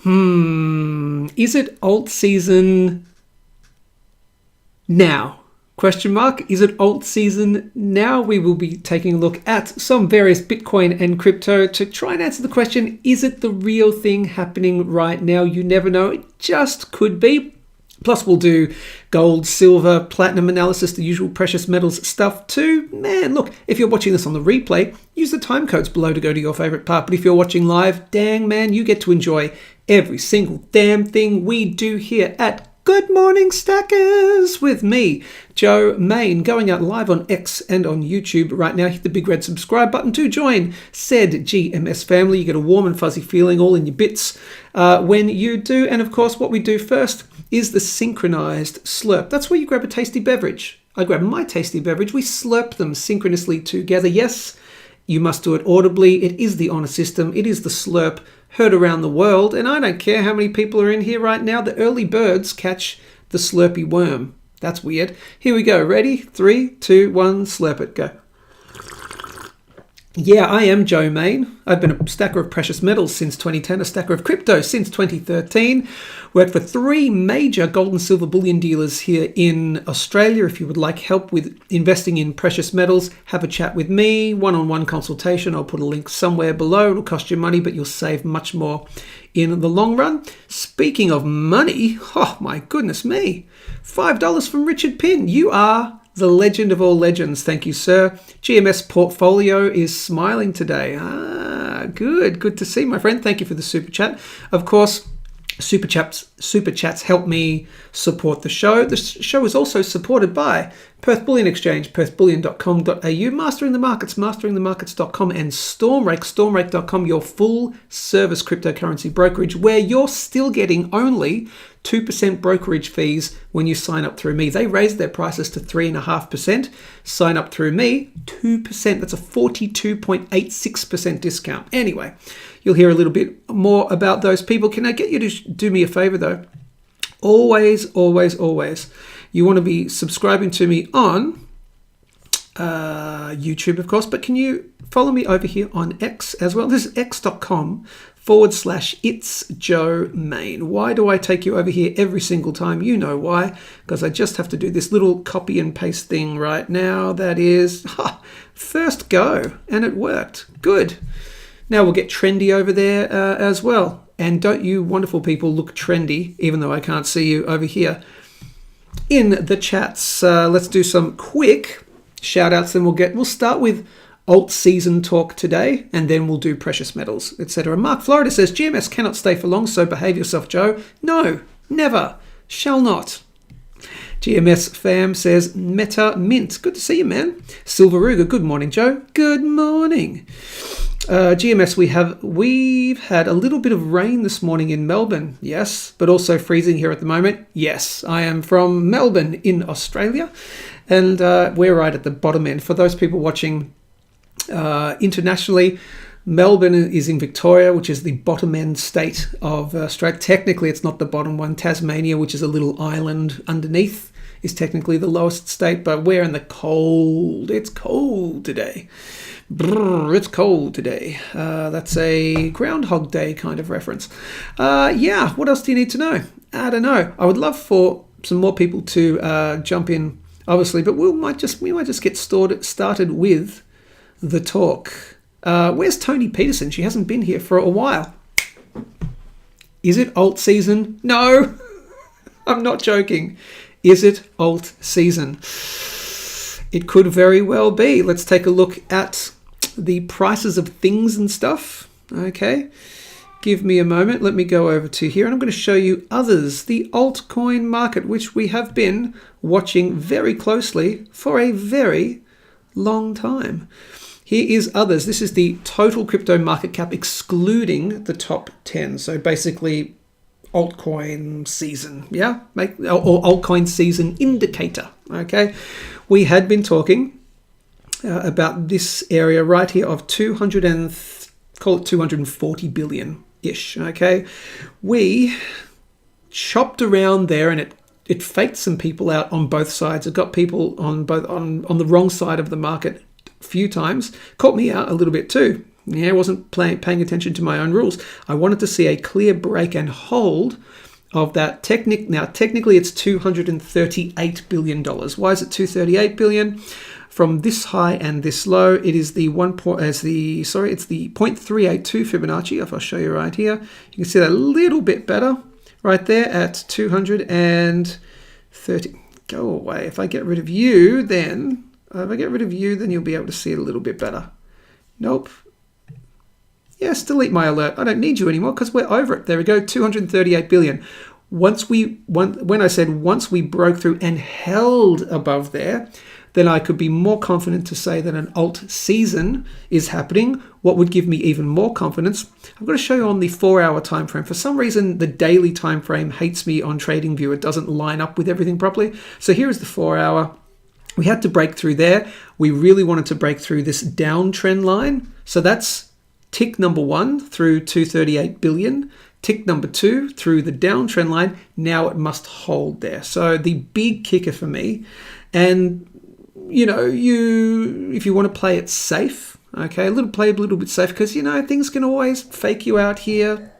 Is it alt season now? Question mark. Is it alt season now? We will be taking a look at some various Bitcoin and crypto to try and answer the question, is it the real thing happening right now? You never know. It just could be. Plus, we'll do gold, silver, platinum analysis, the usual precious metals stuff too. Man, look, if you're watching this on the replay, use the time codes below to go to your favorite part. But if you're watching live, dang man, you get to enjoy every single damn thing we do here at Good Morning Stackers with me, Joe Main, going out live on X and on YouTube right now. Hit the big red subscribe button to join said GMS family. You get a warm and fuzzy feeling all in your bits when you do. And of course, what we do first is the synchronized slurp. That's where you grab a tasty beverage. I grab my tasty beverage. We slurp them synchronously together. Yes, you must do it audibly. It is the honor system. It is the slurp heard around the world. And I don't care how many people are in here right now. The early birds catch the slurpy worm. That's weird. Here we go. Ready? 3, 2, 1, slurp it. Go. Yeah, I am Joe Main. I've been a stacker of precious metals since 2010, a stacker of crypto since 2013. Worked for 3 major gold and silver bullion dealers here in Australia. If you would like help with investing in precious metals, have a chat with me, one-on-one consultation. I'll put a link somewhere below. It'll cost you money, but you'll save much more in the long run. Speaking of money, oh my goodness me, $5 from Richard Pinn. You are the legend of all legends. Thank you, sir. GMS portfolio is smiling today. Good. Good to see, my friend. Thank you for the super chat. Of course, super chats help me support the show. The show is also supported by Perth Bullion Exchange, perthbullion.com.au, Mastering the Markets, masteringthemarkets.com, and Stormrake, stormrake.com, your full service cryptocurrency brokerage, where you're still getting only 2% brokerage fees when you sign up through me. They raised their prices to 3.5%. Sign up through me, 2%. That's a 42.86% discount. Anyway, you'll hear a little bit more about those people. Can I get you to do me a favor though? Always, you want to be subscribing to me on YouTube, of course, but can you follow me over here on X as well? This is x.com/It's Joe Main. Why do I take you over here every single time? You know why. Because I just have to do this little copy and paste thing right now. That is first go, and it worked. Good. Now we'll get trendy over there as well. And don't you wonderful people look trendy, even though I can't see you over here in the chats. Let's do some quick shout outs. Then we'll start with alt season talk today, and then we'll do precious metals, etc. Mark Florida says, GMS cannot stay for long, so behave yourself, Joe. No, never, shall not. GMS fam says, Meta Mint. Good to see you, man. Silveruga, good morning, Joe. Good morning. GMS, we've had a little bit of rain this morning in Melbourne, yes, but also freezing here at the moment. Yes, I am from Melbourne in Australia, and we're right at the bottom end. For those people watching internationally, Melbourne is in Victoria, which is the bottom end state of Australia. Technically, it's not the bottom one. Tasmania, which is a little island underneath, is technically the lowest state, but we're in the cold. It's cold today. Brrr, it's cold today. That's a Groundhog Day kind of reference. Yeah, what else do you need to know? I don't know. I would love for some more people to jump in, obviously, but we might just get started with the talk. Where's Tony Peterson? She hasn't been here for a while. Is it alt season? No, I'm not joking. Is it alt season? It could very well be. Let's take a look at the prices of things and stuff. Okay, give me a moment. Let me go over to here, and I'm going to show you others, the altcoin market, which we have been watching very closely for a very long time. Here is others. This is the total crypto market cap excluding the top 10. So basically altcoin season, yeah? Or altcoin season indicator, okay? We had been talking about this area right here of 240 billion-ish, okay? We chopped around there, and it faked some people out on both sides. It got people on the wrong side of the market a few times. Caught me out a little bit too. Yeah, I wasn't paying attention to my own rules. I wanted to see a clear break and hold of that Now, technically it's $238 billion. Why is it $238 billion? From this high and this low, it is the it's the 0.382 Fibonacci. If I'll show you right here, you can see that a little bit better right there at 230. Go away. If I get rid of you, then you'll be able to see it a little bit better. Nope. Yes, delete my alert. I don't need you anymore because we're over it. There we go, 238 billion. When I said once we broke through and held above there, then I could be more confident to say that an alt season is happening. What would give me even more confidence? I'm going to show you on the 4-hour time frame. For some reason, the daily time frame hates me on TradingView. It doesn't line up with everything properly. So here is the 4-hour. We had to break through there. We really wanted to break through this downtrend line. So that's tick number 1 through 238 billion. Tick number 2 through the downtrend line. Now it must hold there. So the big kicker for me, and if you want to play it safe, okay, play a little bit safe because things can always fake you out here.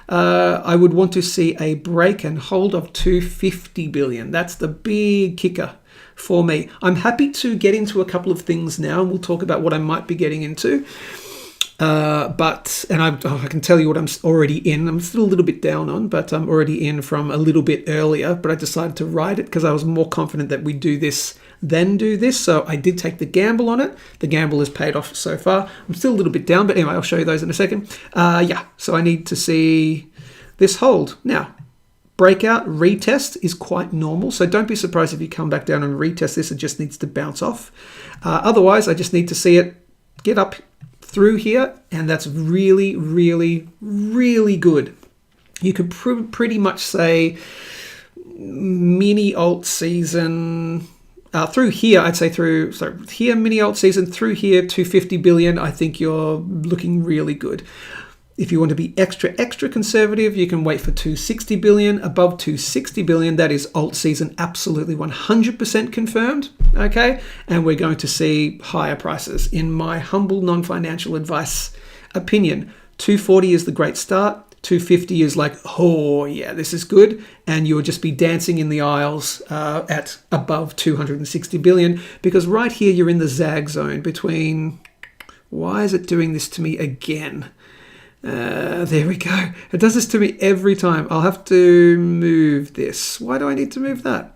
I would want to see a break and hold of 250 billion. That's the big kicker for me. I'm happy to get into a couple of things now, and we'll talk about what I might be getting into. I can tell you what I'm already in. I'm still a little bit down on, but I'm already in from a little bit earlier. But I decided to ride it because I was more confident that we do this than do this. So I did take the gamble on it. The gamble has paid off so far. I'm still a little bit down, but anyway, I'll show you those in a second. So I need to see this hold. Now, breakout retest is quite normal. So don't be surprised if you come back down and retest this. It just needs to bounce off. Otherwise, I just need to see it get up through here, and that's really, really, really good. You could pretty much say mini alt season through here. I'd say here mini alt season, through here 250 billion. I think you're looking really good. If you want to be extra conservative, you can wait for 260 billion. Above 260 billion, that is alt season absolutely 100% confirmed, okay? And we're going to see higher prices. In my humble non-financial advice opinion, 240 is the great start. 250 is like, oh yeah, this is good. And you'll just be dancing in the aisles at above 260 billion because right here you're in the zag zone between, why is it doing this to me again? There we go. It does this to me every time. I'll have to move this. Why do I need to move that?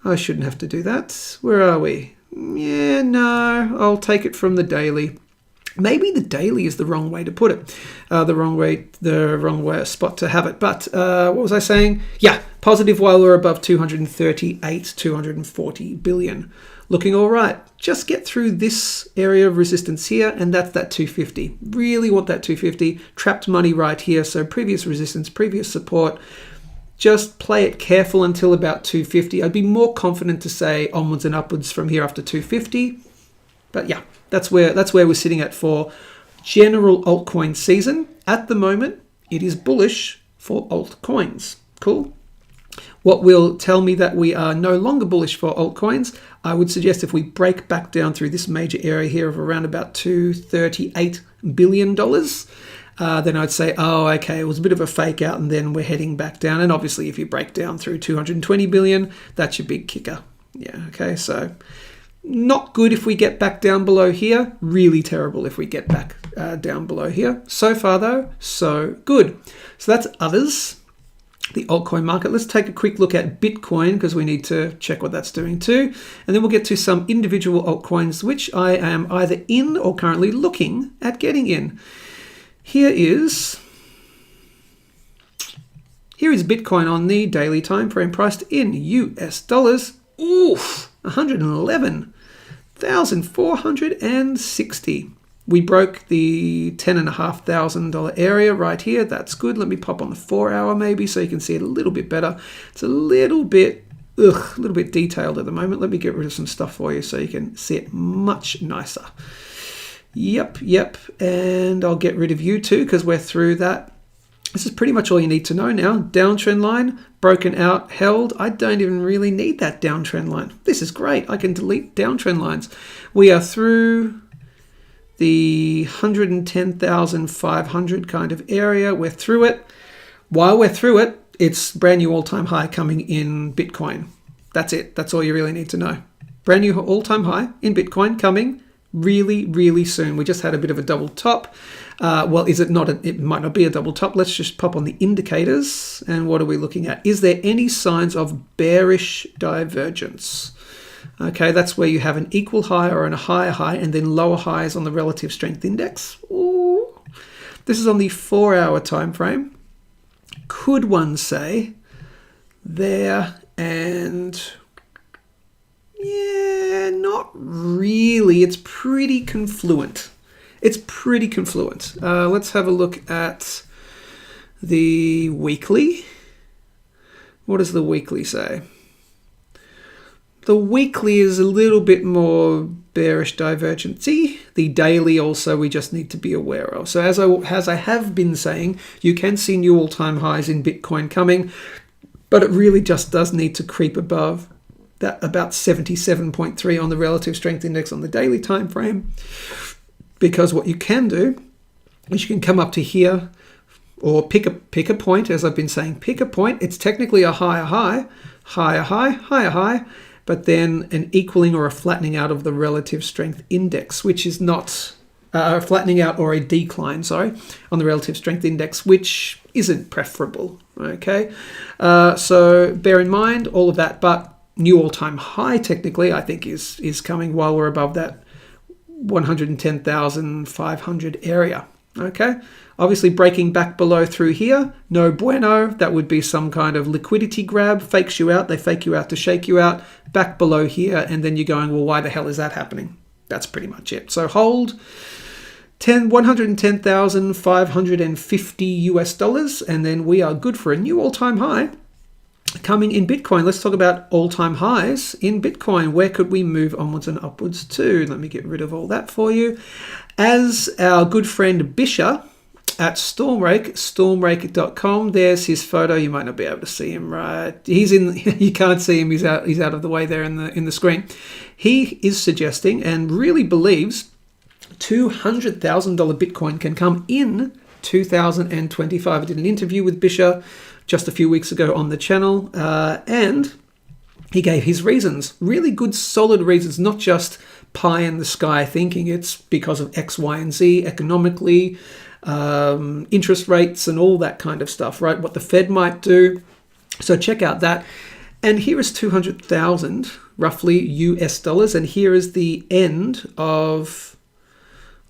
I shouldn't have to do that. Where are we? Yeah, no, I'll take it from the daily. Maybe the daily is the wrong way to put it. The wrong way spot to have it. But what was I saying? Yeah, positive while we're above 240 billion. Looking all right. Just get through this area of resistance here, and that's that 250. Really want that 250. Trapped money right here. So previous resistance, previous support. Just play it careful until about 250. I'd be more confident to say onwards and upwards from here after 250. But yeah, that's where we're sitting at for general altcoin season. At the moment, it is bullish for altcoins. Cool. What will tell me that we are no longer bullish for altcoins? I would suggest if we break back down through this major area here of around about $238 billion, then I'd say, oh, okay, it was a bit of a fake out and then we're heading back down. And obviously if you break down through 220 billion, that's your big kicker. Yeah, okay, so not good if we get back down below here. Really terrible if we get back down below here. So far though, so good. So that's others. The altcoin market. Let's take a quick look at Bitcoin because we need to check what that's doing too. And then we'll get to some individual altcoins which I am either in or currently looking at getting in. Here is Bitcoin on the daily time frame priced in US dollars. Oof, 111,460. We broke the $10,500 area right here. That's good. Let me pop on the 4-hour maybe so you can see it a little bit better. It's a little bit detailed at the moment. Let me get rid of some stuff for you so you can see it much nicer. Yep. And I'll get rid of you too because we're through that. This is pretty much all you need to know now. Downtrend line, broken out, held. I don't even really need that downtrend line. This is great. I can delete downtrend lines. We are through the 110,500 kind of area. We're through it. While we're through it, it's brand new all-time high coming in Bitcoin. That's it. That's all you really need to know. Brand new all-time high in Bitcoin coming really, really soon. We just had a bit of a double top. Well, is it not? It might not be a double top. Let's just pop on the indicators. And what are we looking at? Is there any signs of bearish divergence? Okay, that's where you have an equal high or a higher high and then lower highs on the relative strength index. Ooh. This is on the 4-hour time frame. Could one say there and yeah, not really. It's pretty confluent. Let's have a look at the weekly. What does the weekly say? The weekly is a little bit more bearish divergency. The daily also we just need to be aware of. So as I have been saying, you can see new all-time highs in Bitcoin coming, but it really just does need to creep above that about 77.3 on the relative strength index on the daily time frame. Because what you can do is you can come up to here or pick a point, as I've been saying, pick a point. It's technically a higher high, higher high, higher high, but then an equaling or a flattening out of the relative strength index, which is not a flattening out or a decline, on the relative strength index, which isn't preferable, okay? So bear in mind all of that, but new all-time high technically I think is coming while we're above that 110,500 area, okay? Obviously breaking back below through here, no bueno. That would be some kind of liquidity grab, fakes you out. They fake you out to shake you out. Back below here, and then you're going, well, why the hell is that happening? That's pretty much it. So hold 110,550 US dollars, and then we are good for a new all-time high coming in Bitcoin. Let's talk about all-time highs in Bitcoin. Where could we move onwards and upwards to? Let me get rid of all that for you. As our good friend Bisha at Stormrake, stormrake.com. There's his photo. You might not be able to see him, right? He's in. You can't see him. He's out of the way there in the screen. He is suggesting and really believes $200,000 Bitcoin can come in 2025. I did an interview with Bisha just a few weeks ago on the channel, and he gave his reasons, really good, solid reasons, not just pie in the sky thinking it's because of X, Y, and Z economically, interest rates and all that kind of stuff, right? What the Fed might do. So check out that. And here is 200,000 roughly US dollars. And here is the end of,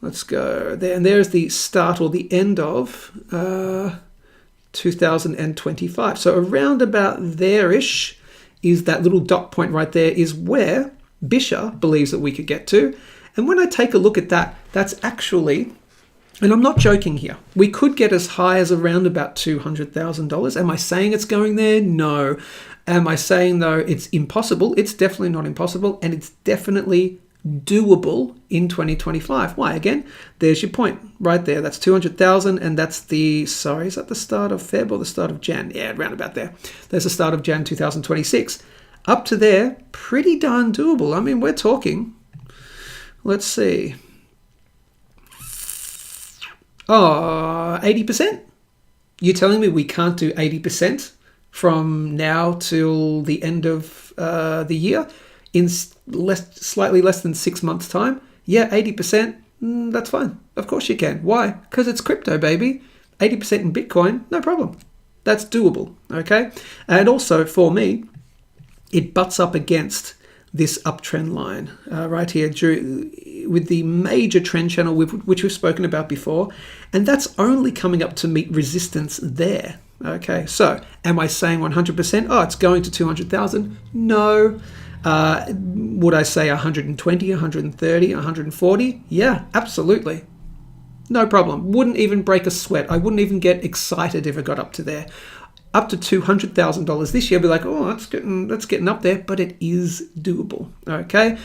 let's go there. And there's the start or the end of 2025. So around about there-ish is that little dot point right there is where Bisha believes that we could get to. And when I take a look at that, that's actually, and I'm not joking here, we could get as high as around about $200,000. Am I saying it's going there? No. Am I saying, though, it's impossible? It's definitely not impossible, and it's definitely doable in 2025. Why? Again, there's your point right there. That's 200,000, and that's the, sorry, is that the start of Feb or the start of Jan? Yeah, around about there. There's the start of Jan 2026. Up to there, pretty darn doable. I mean, we're talking, let's see, 80%? You're telling me we can't do 80% from now till the end of the year in slightly less than 6 months' time? Yeah, 80%, that's fine. Of course you can. Why? Because it's crypto, baby. 80% in Bitcoin, no problem. That's doable, okay? And also, for me, it butts up against this uptrend line right here with the major trend channel which we've spoken about before, and that's only coming up to meet resistance there. Okay, so am I saying 100%? Oh, it's going to 200,000? No. Would I say 120, 130, 140? Yeah, absolutely. No problem. Wouldn't even break a sweat. I wouldn't even get excited if it got up to there. Up to $200,000 this year, I'd be like, oh, that's getting up there, but it is doable. Okay.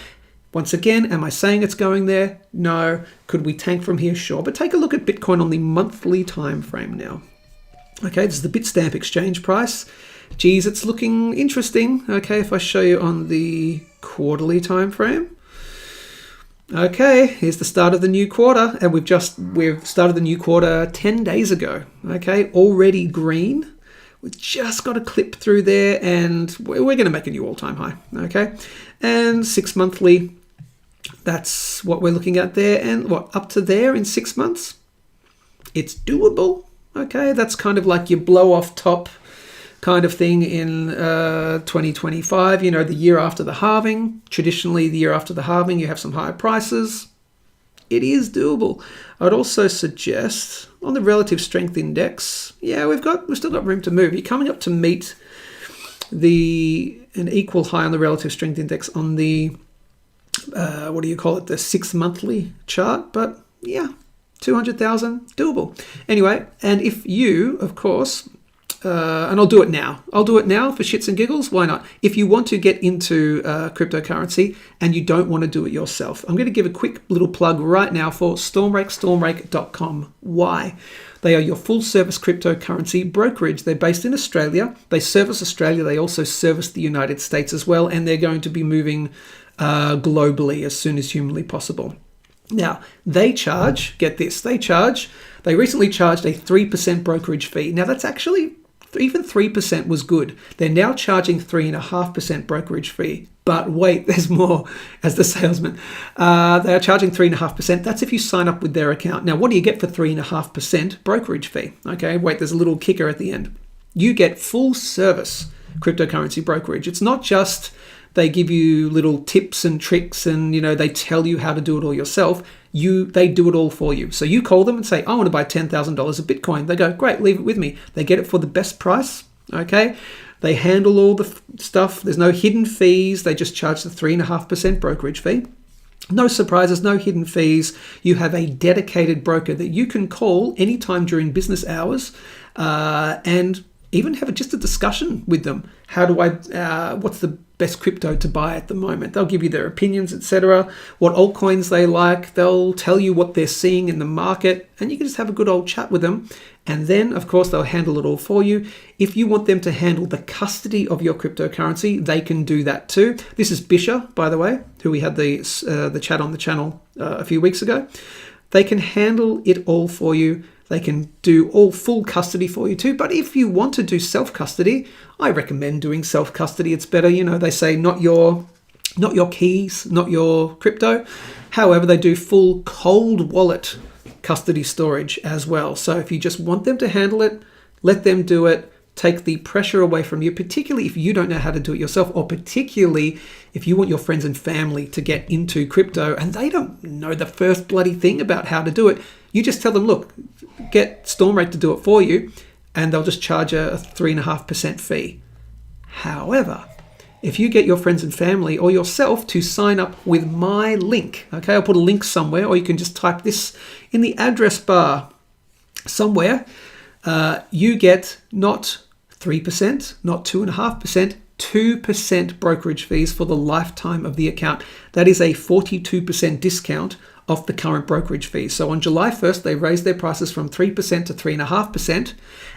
Once again, am I saying it's going there? No. Could we tank from here? Sure. But take a look at Bitcoin on the monthly time frame now. Okay, this is the Bitstamp exchange price. Geez, it's looking interesting. Okay, if I show you on the quarterly time frame. Okay, here's the start of the new quarter, and we've started the new quarter 10 days ago. Okay, already green. We've just got a clip through there, and we're going to make a new all-time high. Okay, and 6 monthly, that's what we're looking at there, and what, up to there in 6 months? It's doable. Okay, that's kind of like your blow off top kind of thing in 2025, you know, the year after the halving. Traditionally, the year after the halving, you have some higher prices. It is doable. I'd also suggest on the relative strength index, yeah, we've still got room to move. You're coming up to meet an equal high on the relative strength index on the the 6 monthly chart, but yeah, 200,000 doable. Anyway, and if you, of course, and I'll do it now. I'll do it now for shits and giggles. Why not? If you want to get into cryptocurrency and you don't want to do it yourself, I'm going to give a quick little plug right now for Stormrake, stormrake.com. Why? They are your full-service cryptocurrency brokerage. They're based in Australia. They service Australia. They also service the United States as well, and they're going to be moving globally as soon as humanly possible. Now, they charge, get this, they recently charged a 3% brokerage fee. Now, that's actually, even 3% was good. They're now charging 3.5% brokerage fee. But wait, there's more as the salesman. They are charging 3.5%. That's if you sign up with their account. Now, what do you get for 3.5% brokerage fee? Okay, wait, there's a little kicker at the end. You get full service cryptocurrency brokerage. It's not just they give you little tips and tricks and, you know, they tell you how to do it all yourself. They do it all for you. So you call them and say, I want to buy $10,000 of Bitcoin. They go, great, leave it with me. They get it for the best price. Okay. They handle all the stuff. There's no hidden fees. They just charge the 3.5% brokerage fee. No surprises, no hidden fees. You have a dedicated broker that you can call anytime during business hours and even have just a discussion with them. What's the best crypto to buy at the moment? They'll give you their opinions, etc. What altcoins they like. They'll tell you what they're seeing in the market, and you can just have a good old chat with them. And then, of course, they'll handle it all for you. If you want them to handle the custody of your cryptocurrency, they can do that too. This is Bisha, by the way, who we had the chat on the channel a few weeks ago. They can handle it all for you. They can do all full custody for you too. But if you want to do self-custody, I recommend doing self-custody. It's better, you know, they say not your keys, not your crypto. However, they do full cold wallet custody storage as well. So if you just want them to handle it, let them do it. Take the pressure away from you, particularly if you don't know how to do it yourself, or particularly if you want your friends and family to get into crypto and they don't know the first bloody thing about how to do it. You just tell them, look, get Stormrake to do it for you, and they'll just charge a 3.5% fee. However, if you get your friends and family or yourself to sign up with my link, okay, I'll put a link somewhere, or you can just type this in the address bar somewhere, you get not 3%, not 2.5%, 2% brokerage fees for the lifetime of the account. That is a 42% discount off the current brokerage fees. So on July 1st, they raised their prices from 3% to 3.5%.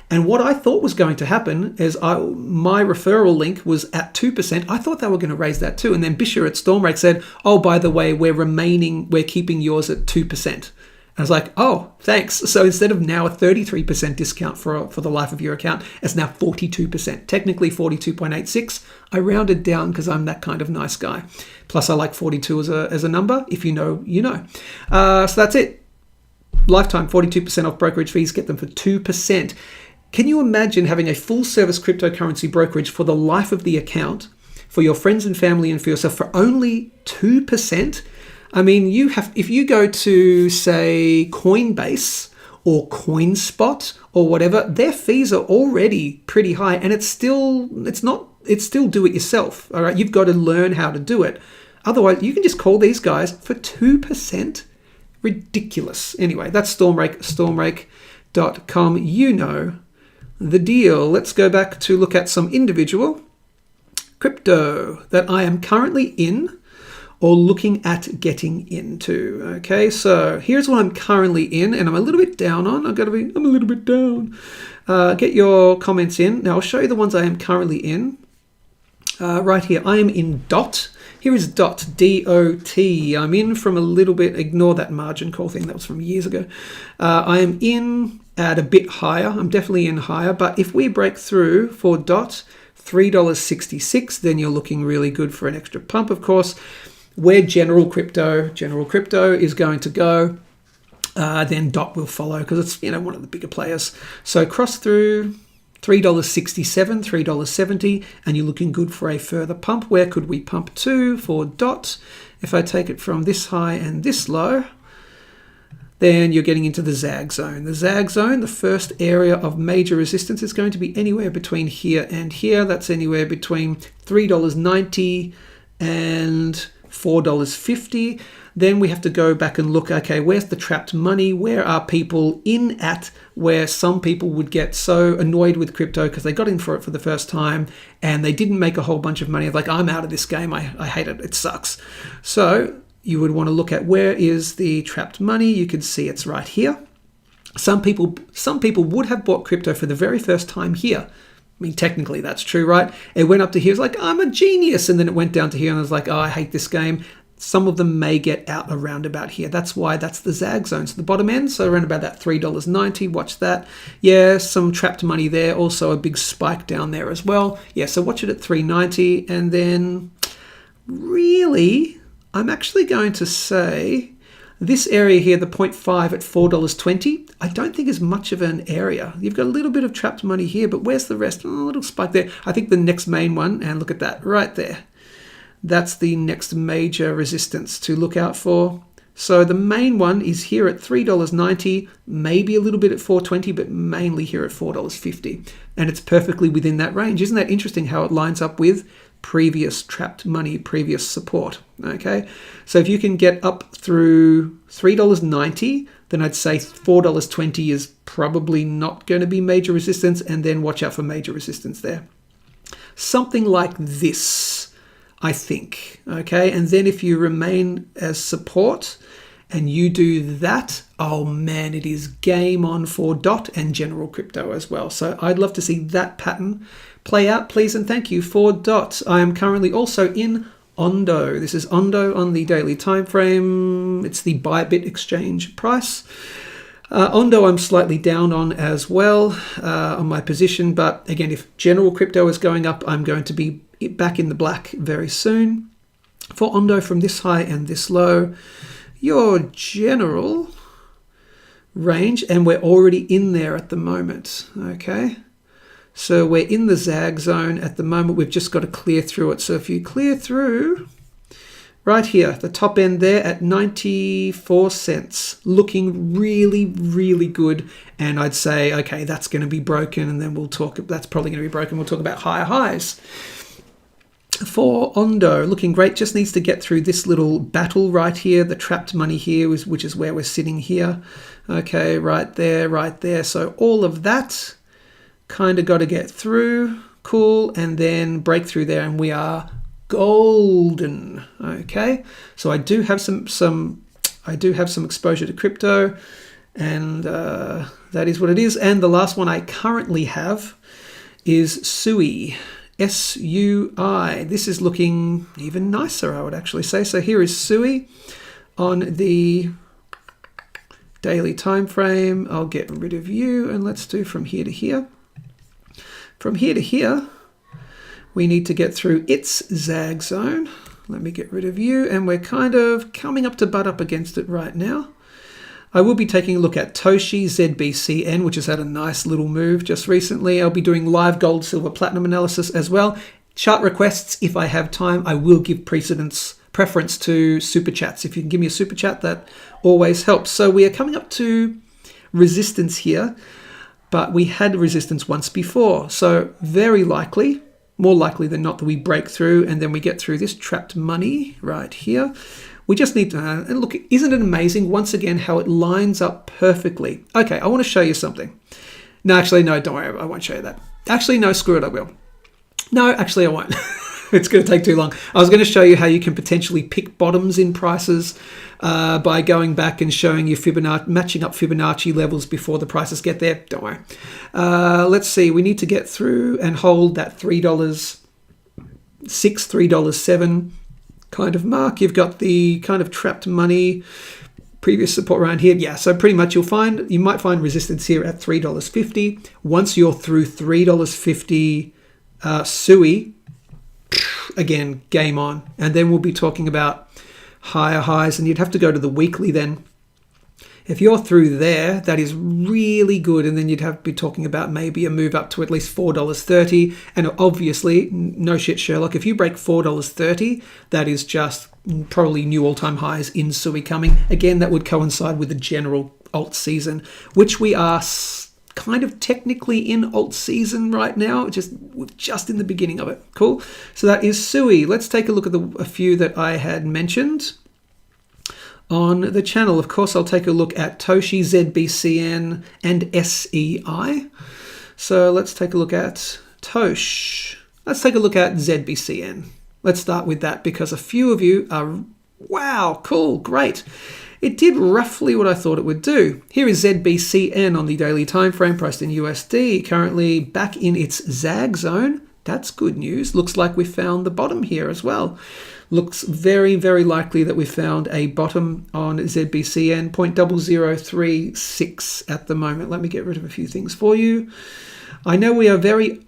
And what I thought was going to happen is my referral link was at 2%. I thought they were going to raise that too. And then Bisha at Stormrake said, oh, by the way, we're keeping yours at 2%. I was like, oh, thanks. So instead of now a 33% discount for the life of your account, it's now 42%. Technically 42.86. I rounded down because I'm that kind of nice guy. Plus I like 42 as a number. If you know, you know. So that's it. Lifetime 42% off brokerage fees. Get them for 2%. Can you imagine having a full service cryptocurrency brokerage for the life of the account for your friends and family and for yourself for only 2%? I mean, if you go to, say, Coinbase or CoinSpot or whatever, their fees are already pretty high, and it's still do it yourself. All right, you've got to learn how to do it. Otherwise, you can just call these guys for 2%. Ridiculous. Anyway, that's Stormrake, stormrake.com. You know the deal. Let's go back to look at some individual crypto that I am currently in or looking at getting into. Okay, so here's what I'm currently in, and I'm a little bit down on. I'm a little bit down. Get your comments in. Now I'll show you the ones I am currently in. Right here, I am in DOT. Here is DOT, D-O-T. I'm in from a little bit, ignore that margin call thing, that was from years ago. I am in at a bit higher. I'm definitely in higher, but if we break through for DOT, $3.66, then you're looking really good for an extra pump, of course. Where general crypto is going to go, then DOT will follow because it's, you know, one of the bigger players. So cross through $3.67, $3.70, and you're looking good for a further pump. Where could we pump to for DOT? If I take it from this high and this low, then you're getting into the zag zone. The zag zone, the first area of major resistance, is going to be anywhere between here and here. That's anywhere between $3.90 and $4.50. Then we have to go back and look, okay, where's the trapped money? Where are people in at where some people would get so annoyed with crypto because they got in for it for the first time and they didn't make a whole bunch of money. Like, I'm out of this game. I hate it. It sucks. So you would want to look at where is the trapped money. You can see it's right here. Some people would have bought crypto for the very first time here. I mean, technically that's true, right? It went up to here. It's like, I'm a genius. And then it went down to here and I was like, oh, I hate this game. Some of them may get out around about here. That's why that's the zag zone. So the bottom end, so around about that $3.90. Watch that. Yeah, some trapped money there. Also a big spike down there as well. Yeah, so watch it at $3.90. And then really, I'm actually going to say this area here, the 0.5 at $4.20, I don't think is much of an area. You've got a little bit of trapped money here, but where's the rest? Oh, a little spike there. I think the next main one, and look at that right there. That's the next major resistance to look out for. So the main one is here at $3.90, maybe a little bit at $4.20, but mainly here at $4.50. And it's perfectly within that range. Isn't that interesting how it lines up with previous trapped money, previous support? Okay, so if you can get up through $3.90, then I'd say $4.20 is probably not going to be major resistance, and then watch out for major resistance there. Something like this, I think, okay? And then if you remain as support and you do that, oh man, it is game on for DOT and general crypto as well. So I'd love to see that pattern play out, please and thank you for DOT. I am currently also in Ondo. This is Ondo on the daily time frame. It's the Bybit exchange price. Ondo I'm slightly down on as well on my position, but again, if general crypto is going up, I'm going to be back in the black very soon. For Ondo, from this high and this low, your general range, and we're already in there at the moment, okay? So we're in the zag zone at the moment. We've just got to clear through it. So if you clear through right here, the top end there at 94 cents, looking really, really good. And I'd say, okay, that's going to be broken. And then we'll talk, that's probably going to be broken. We'll talk about higher highs. For Ondo, looking great, just needs to get through this little battle right here, the trapped money here, which is where we're sitting here. Okay, right there, right there. So all of that kind of got to get through, cool, and then break through there, and we are golden. Okay, so I do have some exposure to crypto, and that is what it is. And the last one I currently have is SUI. SUI. This is looking even nicer, I would actually say. So here is SUI on the daily time frame. I'll get rid of you and let's do from here to here. From here to here, we need to get through its zag zone. Let me get rid of you, and we're kind of coming up to butt up against it right now. I will be taking a look at Toshi ZBCN, which has had a nice little move just recently. I'll be doing live gold, silver, platinum analysis as well. Chart requests, if I have time, I will give preference to super chats. If you can give me a super chat, that always helps. So we are coming up to resistance here, but we had resistance once before. So very likely, more likely than not, that we break through and then we get through this trapped money right here. We just need to, and look, isn't it amazing once again how it lines up perfectly? Okay, I want to show you something. No, actually, no, don't worry, I won't show you that. Actually, no, screw it, I will. No, actually, I won't. It's going to take too long. I was going to show you how you can potentially pick bottoms in prices by going back and showing you Fibonacci, matching up Fibonacci levels before the prices get there. Don't worry. Let's see, we need to get through and hold that $3. $3.07 kind of mark. You've got the kind of trapped money previous support around here. Yeah, so pretty much you might find resistance here at $3.50. Once you're through $3.50 SUI, again, game on. And then we'll be talking about higher highs, and you'd have to go to the weekly then. If you're through there, that is really good, and then you'd have to be talking about maybe a move up to at least $4.30. And obviously, no shit, Sherlock, if you break $4.30, that is just probably new all-time highs in SUI coming. Again, that would coincide with the general alt season, which we are kind of technically in alt season right now, just in the beginning of it. Cool. So that is SUI. Let's take a look at a few that I had mentioned on the channel. Of course, I'll take a look at Toshi, ZBCN, and SEI. So let's take a look at Tosh. Let's take a look at ZBCN. Let's start with that because a few of you are, wow, cool, great. It did roughly what I thought it would do. Here is ZBCN on the daily time frame, priced in USD, currently back in its zag zone. That's good news. Looks like we found the bottom here as well. Looks very, very likely that we found a bottom on ZBCN, 0.0036 at the moment. Let me get rid of a few things for you. I know we are very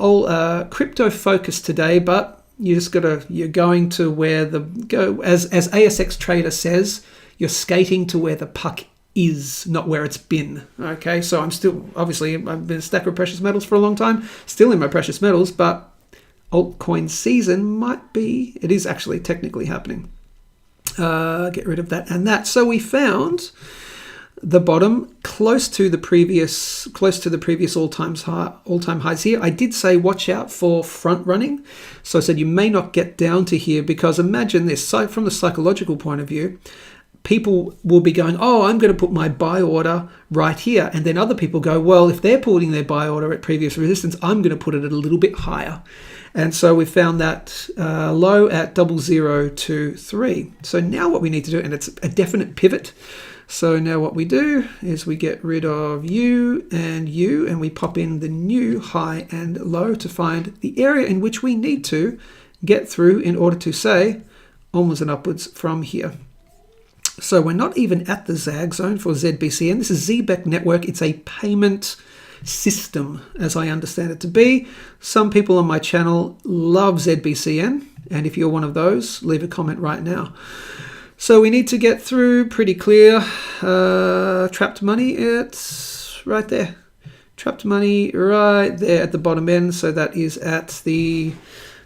crypto focused today, but you're going to where as ASX Trader says, you're skating to where the puck is, not where it's been. Okay, so I've been a stacker of precious metals for a long time, still in my precious metals, but altcoin season it is actually technically happening. Get rid of that and that. So we found the bottom close to the previous all-time highs here. I did say watch out for front running. So I said you may not get down to here because imagine this, from the psychological point of view, people will be going, oh, I'm going to put my buy order right here. And then other people go, well, if they're putting their buy order at previous resistance, I'm going to put it at a little bit higher. And so we found that low at 0023. So now what we need to do, and it's a definite pivot. So now what we do is we get rid of you, and we pop in the new high and low to find the area in which we need to get through in order to say onwards and upwards from here. So we're not even at the zag zone for ZBCN. This is ZBEC network. It's a payment system, as I understand it to be. Some people on my channel love ZBCN, and if you're one of those, leave a comment right now. So we need to get through pretty clear. Trapped money, it's right there. Trapped money right there at the bottom end. So that is at the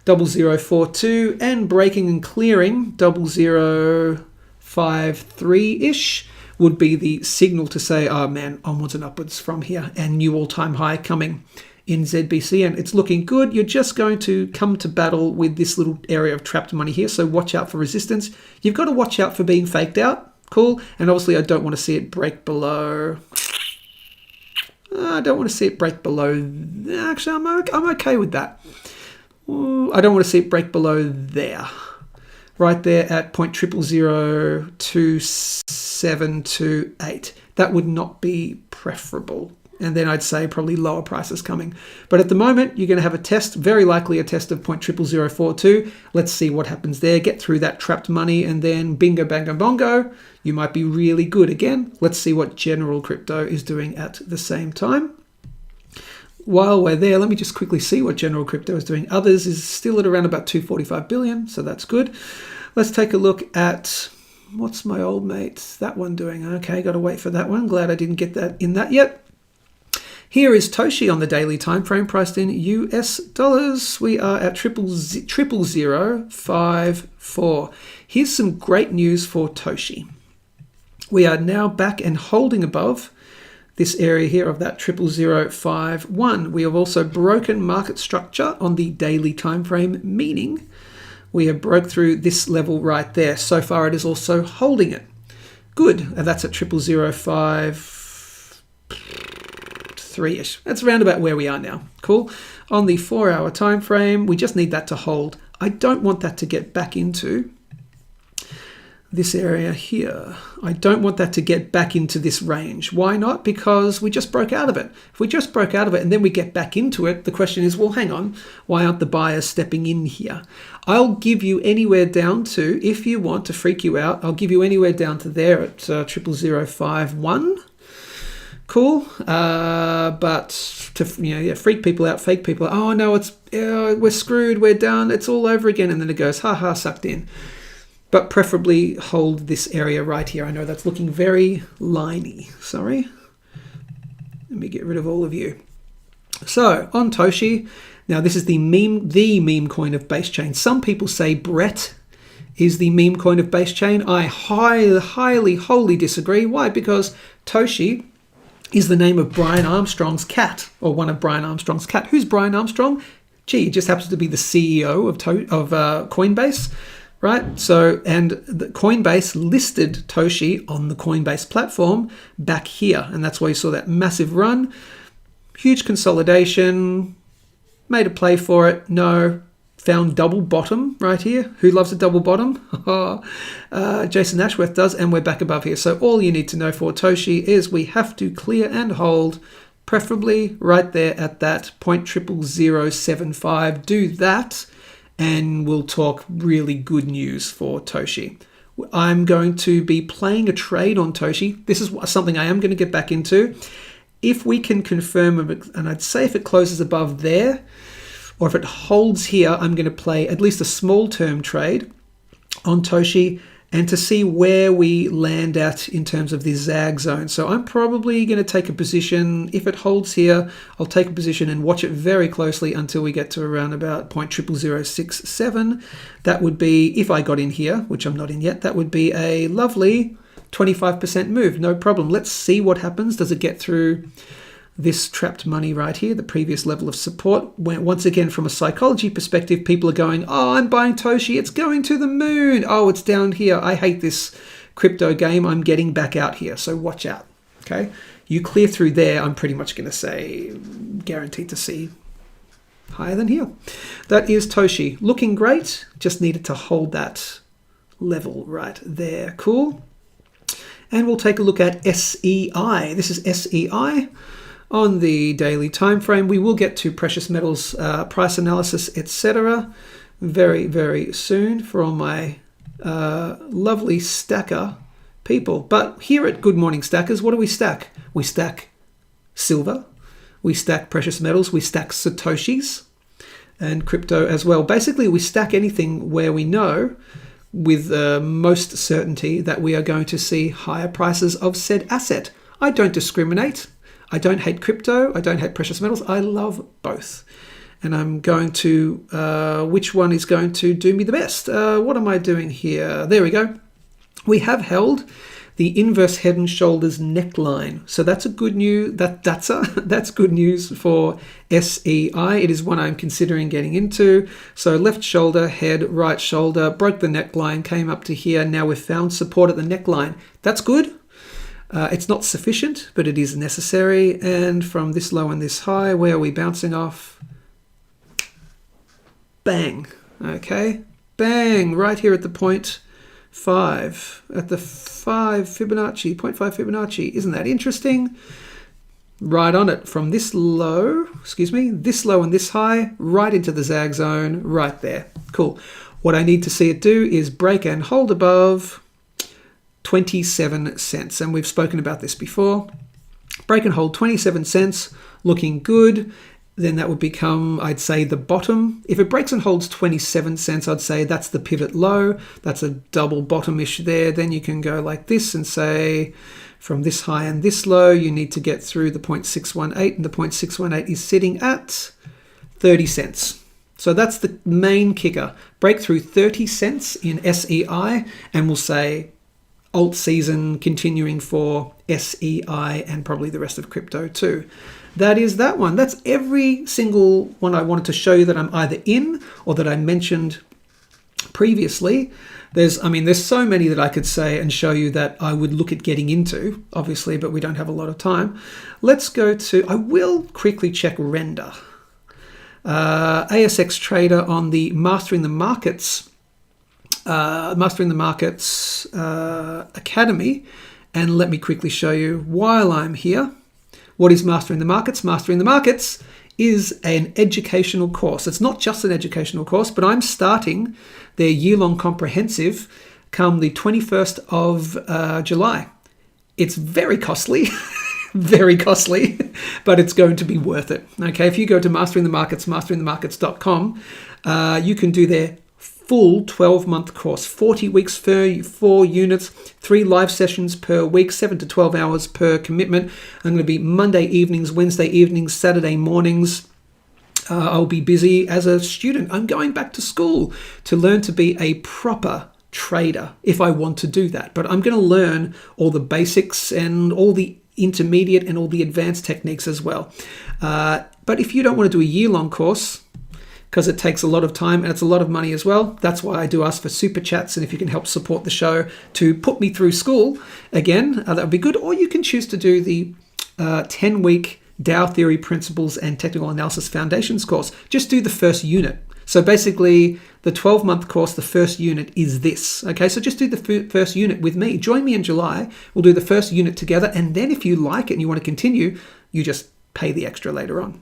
0042 and breaking and clearing 0053-ish would be the signal to say, oh man, onwards and upwards from here, and new all-time high coming in ZBCN. It's looking good. You're just going to come to battle with this little area of trapped money here, so watch out for resistance. You've got to watch out for being faked out. Cool. And obviously I don't want to see it break below. I don't want to see it break below. Actually, I'm okay with that. I don't want to see it break below there. Right there at 0.002728. That would not be preferable. And then I'd say probably lower prices coming. But at the moment, you're going to have a test, very likely a test of 0.0042. Let's see what happens there. Get through that trapped money, and then bingo, bango, bongo. You might be really good again. Let's see what general crypto is doing at the same time. While we're there, let me just quickly see what general crypto is doing. Others is still at around about 245 billion, so that's good. Let's take a look at, what's my old mate, that one doing? Okay, got to wait for that one. Glad I didn't get that in that yet. Here is Toshi on the daily time frame, priced in US dollars. We are at 0.0054. Here's some great news for Toshi. We are now back and holding above this area here of that 0.0051. We have also broken market structure on the daily time frame, meaning we have broke through this level right there. So far it is also holding it. Good, and that's at 0.0053-ish. That's around about where we are now. Cool. On the 4-hour time frame, we just need that to hold. I don't want that to get back into this area here. I don't want that to get back into this range. Why not? Because we just broke out of it. If we just broke out of it and then we get back into it, the question is, well, hang on, why aren't the buyers stepping in here? I'll give you anywhere down to, if you want to freak you out, I'll give you anywhere down to there at 00051. Cool. But to freak people out, fake people, oh no, we're screwed, we're done, it's all over again, and then it goes, ha, sucked in. But preferably hold this area right here. I know that's looking very liney. Sorry. Let me get rid of all of you. So on Toshi, now this is the meme coin of base chain. Some people say Brett is the meme coin of base chain. I wholly disagree. Why? Because Toshi is the name of Brian Armstrong's cat, or one of Brian Armstrong's cat. Who's Brian Armstrong? Gee, he just happens to be the CEO of Coinbase. Right, so, and the Coinbase listed Toshi on the Coinbase platform back here, and that's why you saw that massive run, huge consolidation, made a play for it, no, found double bottom right here. Who loves a double bottom? Jason Ashworth does, and we're back above here. So all you need to know for Toshi is we have to clear and hold, preferably right there at that 0.00075. Do that, and we'll talk really good news for Toshi. I'm going to be playing a trade on Toshi. This is something I am going to get back into. If we can confirm, and I'd say if it closes above there, or if it holds here, I'm going to play at least a small term trade on Toshi, and to see where we land at in terms of this zag zone. So I'm probably going to take a position. If it holds here, I'll take a position and watch it very closely until we get to around about 0.00067. That would be, if I got in here, which I'm not in yet, that would be a lovely 25% move. No problem. Let's see what happens. Does it get through this trapped money right here, the previous level of support? Once again, from a psychology perspective, people are going, oh, I'm buying Toshi, it's going to the moon. Oh, it's down here. I hate this crypto game. I'm getting back out here. So watch out. Okay. You clear through there, I'm pretty much going to say guaranteed to see higher than here. That is Toshi. Looking great. Just needed to hold that level right there. Cool. And we'll take a look at SEI. This is SEI. On the daily time frame, we will get to precious metals price analysis, etc. very, very soon for all my lovely stacker people. But here at Good Morning Stackers, what do we stack? We stack silver, we stack precious metals, we stack Satoshis, and crypto as well. Basically, we stack anything where we know with most certainty that we are going to see higher prices of said asset. I don't discriminate. I don't hate crypto. I don't hate precious metals. I love both. And I'm going to, which one is going to do me the best? What am I doing here? There we go. We have held the inverse head and shoulders neckline. So that's a good news. That's good news for SEI. It is one I'm considering getting into. So left shoulder, head, right shoulder, broke the neckline, came up to here. Now we've found support at the neckline. That's good. It's not sufficient, but it is necessary. And from this low and this high, where are we bouncing off? Bang. Okay. Bang. Right here at the 0.5. At the 5 Fibonacci. 0.5 Fibonacci. Isn't that interesting? Right on it. From this low, this low and this high, right into the zag zone, right there. Cool. What I need to see it do is break and hold above 27 cents, and we've spoken about this before. Break and hold 27 cents, looking good. Then that would become, I'd say, the bottom. If it breaks and holds 27 cents, I'd say that's the pivot low. That's a double bottom-ish there. Then you can go like this and say, from this high and this low, you need to get through the 0.618, and the 0.618 is sitting at 30 cents. So that's the main kicker. Break through 30 cents in SEI, and we'll say alt season continuing for SEI and probably the rest of crypto too. That is that one. That's every single one I wanted to show you that I'm either in or that I mentioned previously. There's so many that I could say and show you that I would look at getting into, obviously, but we don't have a lot of time. Let's go to, I will quickly check render. ASX Trader on the Mastering the Markets Mastering the Markets Academy. And let me quickly show you while I'm here. What is Mastering the Markets? Mastering the Markets is an educational course. It's not just an educational course, but I'm starting their year-long comprehensive come the 21st of July. It's very costly, very costly, but it's going to be worth it. Okay, if you go to Mastering the Markets, masteringthemarkets.com, you can do their full 12-month course, 40 weeks for 4 units, 3 live sessions per week, 7 to 12 hours per commitment. I'm going to be Monday evenings, Wednesday evenings, Saturday mornings. I'll be busy as a student. I'm going back to school to learn to be a proper trader if I want to do that. But I'm going to learn all the basics and all the intermediate and all the advanced techniques as well. But if you don't want to do a year-long course, because it takes a lot of time and it's a lot of money as well, that's why I do ask for super chats, and if you can help support the show to put me through school again, that would be good. Or you can choose to do the 10-week Dow Theory Principles and Technical Analysis Foundations course. Just do the first unit. So basically, the 12-month course, the first unit is this. Okay, so just do the first unit with me. Join me in July. We'll do the first unit together, and then if you like it and you want to continue, you just pay the extra later on.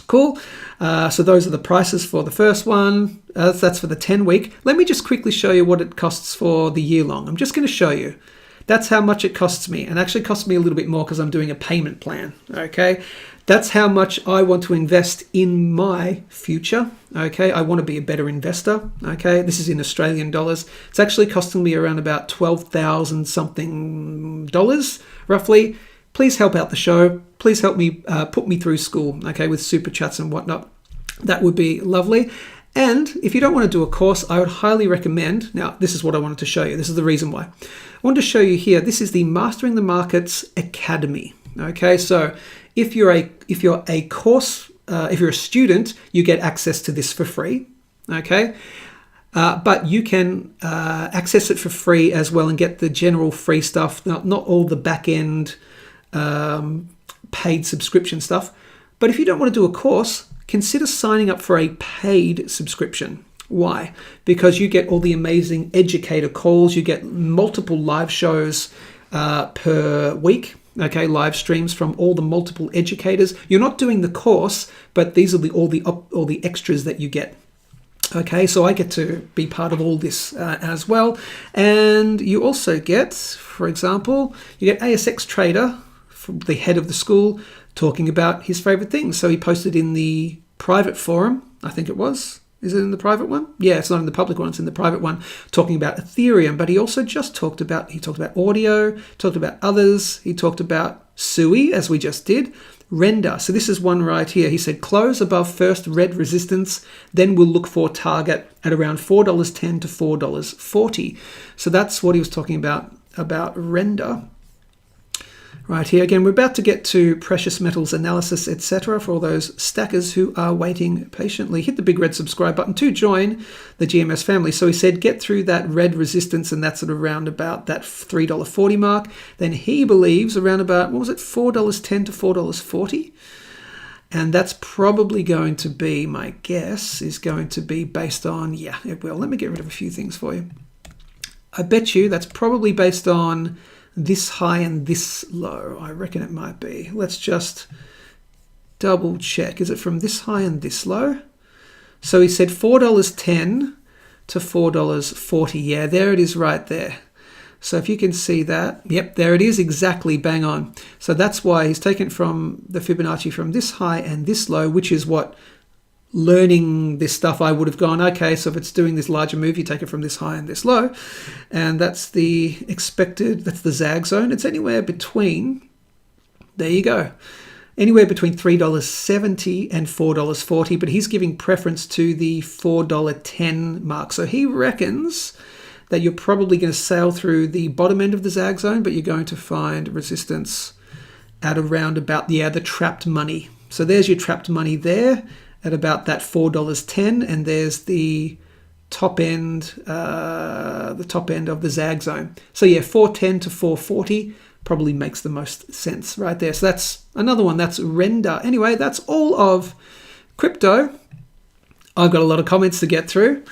Cool. So those are the prices for the first one. That's for the 10-week. Let me just quickly show you what it costs for the year-long. I'm just going to show you. That's how much it costs me, and actually costs me a little bit more because I'm doing a payment plan. Okay, that's how much I want to invest in my future. Okay, I want to be a better investor. Okay, this is in Australian dollars. It's actually costing me around about $12,000 something dollars, roughly. Please help out the show. Please help me put me through school. Okay, with super chats and whatnot. That would be lovely. And if you don't want to do a course, I would highly recommend, now this is what I wanted to show you. This is the reason why. I wanted to show you here, this is the Mastering the Markets Academy. Okay, so if you're a student, you get access to this for free. Okay, but you can access it for free as well and get the general free stuff, not all the back-end paid subscription stuff. But if you don't want to do a course, consider signing up for a paid subscription. Why? Because you get all the amazing educator calls, you get multiple live shows per week, okay, live streams from all the multiple educators. You're not doing the course, but these are all the extras that you get. Okay, so I get to be part of all this as well. And you also get, for example, you get ASX Trader, from the head of the school, talking about his favorite things. So he posted in the private forum, I think it was. Is it in the private one? Yeah, it's not in the public one, it's in the private one, talking about Ethereum. But he also just talked about audio, talked about others. He talked about SUI, as we just did, render. So this is one right here. He said, close above first red resistance, then we'll look for target at around $4.10 to $4.40. So that's what he was talking about render. Right here again, we're about to get to precious metals analysis, etc. for all those stackers who are waiting patiently. Hit the big red subscribe button to join the GMS family. So he said get through that red resistance, and that's at around about that $3.40 mark. Then he believes around about, what was it, $4.10 to $4.40? And that's probably going to be, my guess, is going to be based on, yeah, it will. Let me get rid of a few things for you. I bet you that's probably based on this high and this low. I reckon it might be. Let's just double check. Is it from this high and this low? So he said $4.10 to $4.40. Yeah, there it is right there. So if you can see that, yep, there it is, exactly bang on. So that's why he's taken from the Fibonacci from this high and this low, which is what learning this stuff I would have gone, okay, so if it's doing this larger move, you take it from this high and this low, and that's the expected, that's the zag zone. It's anywhere between, there you go, anywhere between $3.70 and $4.40, but he's giving preference to the $4.10 mark. So he reckons that you're probably going to sail through the bottom end of the zag zone, but you're going to find resistance at around about, yeah, the trapped money. So there's your trapped money there, at about that $4.10, and there's the top end of the zag zone. So yeah, $4.10 to $4.40 probably makes the most sense right there. So that's another one. That's render. Anyway, that's all of crypto. I've got a lot of comments to get through.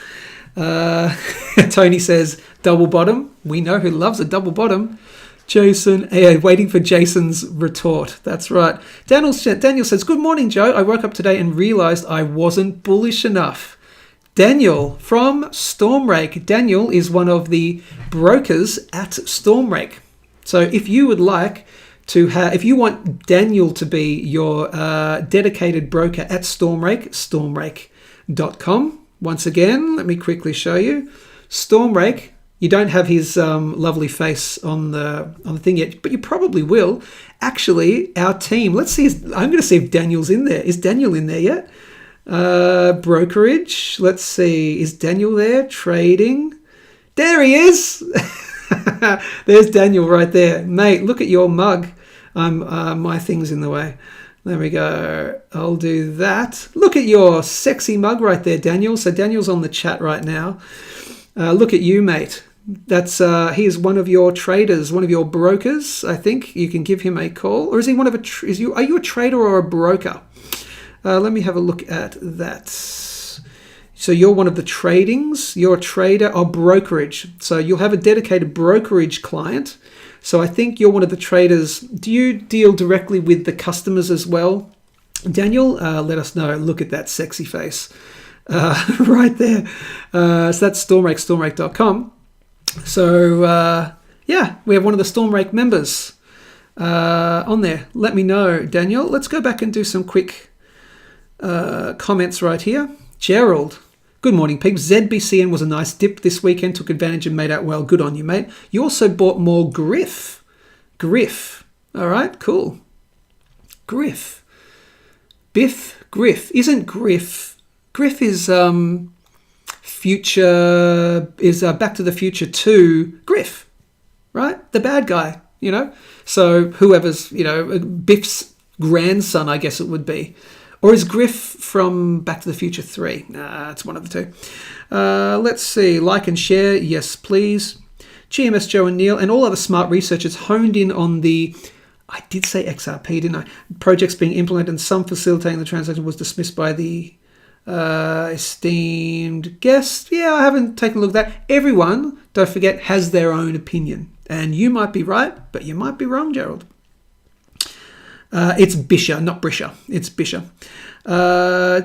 Tony says double bottom. We know who loves a double bottom. Jason, waiting for Jason's retort. That's right. Daniel says, good morning, Joe. I woke up today and realized I wasn't bullish enough. Daniel from Stormrake. Daniel is one of the brokers at Stormrake. So if you would like to have, if you want Daniel to be your dedicated broker at Stormrake, stormrake.com. Once again, let me quickly show you. Stormrake. You don't have his lovely face on the thing yet, but you probably will. Actually, our team, let's see, I'm going to see if Daniel's in there. Is Daniel in there yet? Brokerage, let's see. Is Daniel there? Trading. There he is. There's Daniel right there. Mate, look at your mug. My thing's in the way. There we go. I'll do that. Look at your sexy mug right there, Daniel. So Daniel's on the chat right now. Look at you, mate. That's he is one of your traders, one of your brokers. I think you can give him a call, or is he one of are you a trader or a broker? Let me have a look at that. So you're one of the tradings. You're a trader or brokerage. So you'll have a dedicated brokerage client. So I think you're one of the traders. Do you deal directly with the customers as well, Daniel? Let us know. Look at that sexy face. Right there. So that's Stormrake, stormrake.com. So, yeah, we have one of the Stormrake members on there. Let me know, Daniel. Let's go back and do some quick comments right here. Gerald, good morning, peeps. ZBCN was a nice dip this weekend. Took advantage and made out well. Good on you, mate. You also bought more Griff. Griff. All right, cool. Griff. Biff. Griff. Isn't Griff... Griff is Back to the Future 2 Griff, right? The bad guy, you know? So whoever's, Biff's grandson, I guess it would be. Or is Griff from Back to the Future 3? Nah, it's one of the two. Let's see. Like and share. Yes, please. GMS Joe and Neil and all other smart researchers honed in on the... I did say XRP, didn't I? Projects being implemented and some facilitating the transaction was dismissed by the... esteemed guest. Yeah, I haven't taken a look at that. Everyone, don't forget, has their own opinion. And you might be right, but you might be wrong, Gerald. It's Bisha, not Brisha. It's Bisha.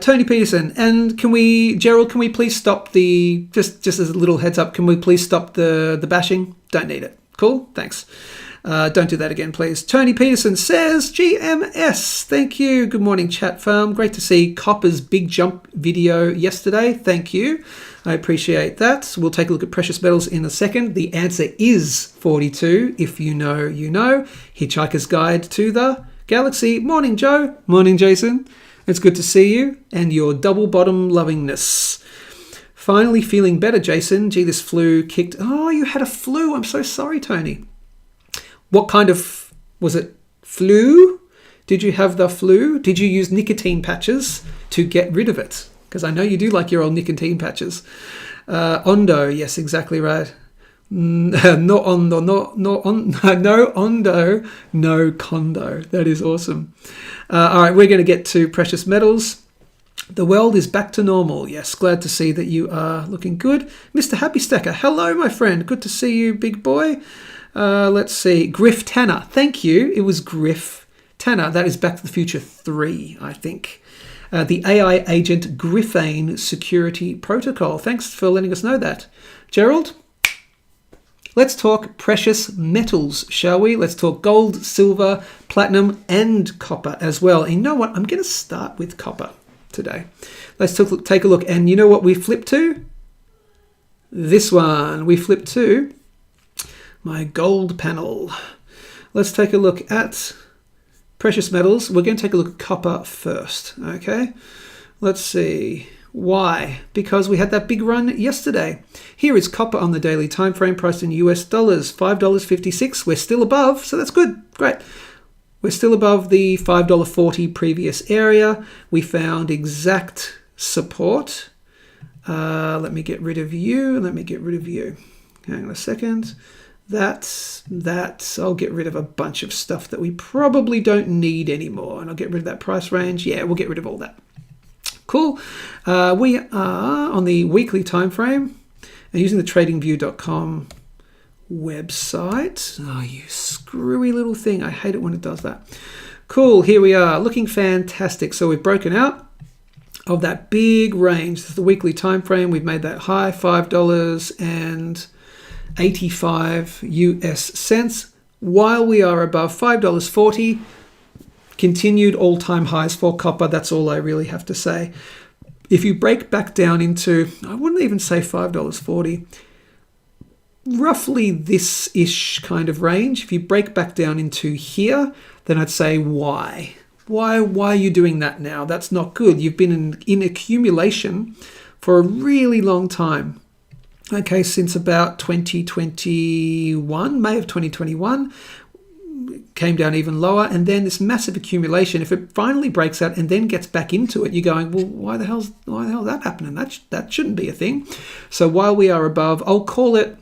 Tony Peterson. And Gerald, can we please stop just as a little heads up, can we please stop the bashing? Don't need it. Cool? Thanks. Don't do that again, please. Tony Peterson says, GMS. Thank you. Good morning, chat farm. Great to see Copper's big jump video yesterday. Thank you. I appreciate that. We'll take a look at precious metals in a second. The answer is 42. If you know, you know. Hitchhiker's Guide to the Galaxy. Morning, Joe. Morning, Jason. It's good to see you and your double bottom lovingness. Finally feeling better, Jason. Gee, this flu kicked. Oh, you had a flu. I'm so sorry, Tony. What kind of, was it flu? Did you have the flu? Did you use nicotine patches to get rid of it? Because I know you do like your old nicotine patches. Ondo, yes, exactly right. No ondo, no ondo, no condo. That is awesome. All right, we're going to get to precious metals. The world is back to normal. Yes, glad to see that you are looking good. Mr. Happy Stacker, hello, my friend. Good to see you, big boy. Let's see. Griff Tanner. Thank you. It was Griff Tanner. That is Back to the Future 3, I think. The AI agent Griffane Security Protocol. Thanks for letting us know that. Gerald, let's talk precious metals, shall we? Let's talk gold, silver, platinum, and copper as well. And you know what? I'm going to start with copper today. Let's take a look. And you know what we flip to? This one. We flip to my gold panel. Let's take a look at precious metals. We're going to take a look at copper first, okay? Let's see. Why? Because we had that big run yesterday. Here is copper on the daily time frame, priced in US dollars, $5.56. We're still above, so that's good. Great. We're still above the $5.40 previous area. We found exact support. Let me get rid of you. Let me get rid of you. Hang on a second. That's I'll get rid of a bunch of stuff that we probably don't need anymore. And I'll get rid of that price range. Yeah, we'll get rid of all that. Cool. We are on the weekly time frame. and using the tradingview.com website. Oh, you screwy little thing. I hate it when it does that. Cool, here we are, looking fantastic. So we've broken out of that big range. This is the weekly time frame. We've made that high, $5.85 US cents, while we are above $5.40. Continued all-time highs for copper. That's all I really have to say. If you break back down into, I wouldn't even say $5.40, roughly this-ish kind of range. If you break back down into here, then I'd say why? Why are you doing that now? That's not good. You've been in accumulation for a really long time. Okay, since about 2021, May of 2021, came down even lower, and then this massive accumulation. If it finally breaks out and then gets back into it, you're going, well, why the hell's that happening? That shouldn't be a thing. So while we are above, I'll call it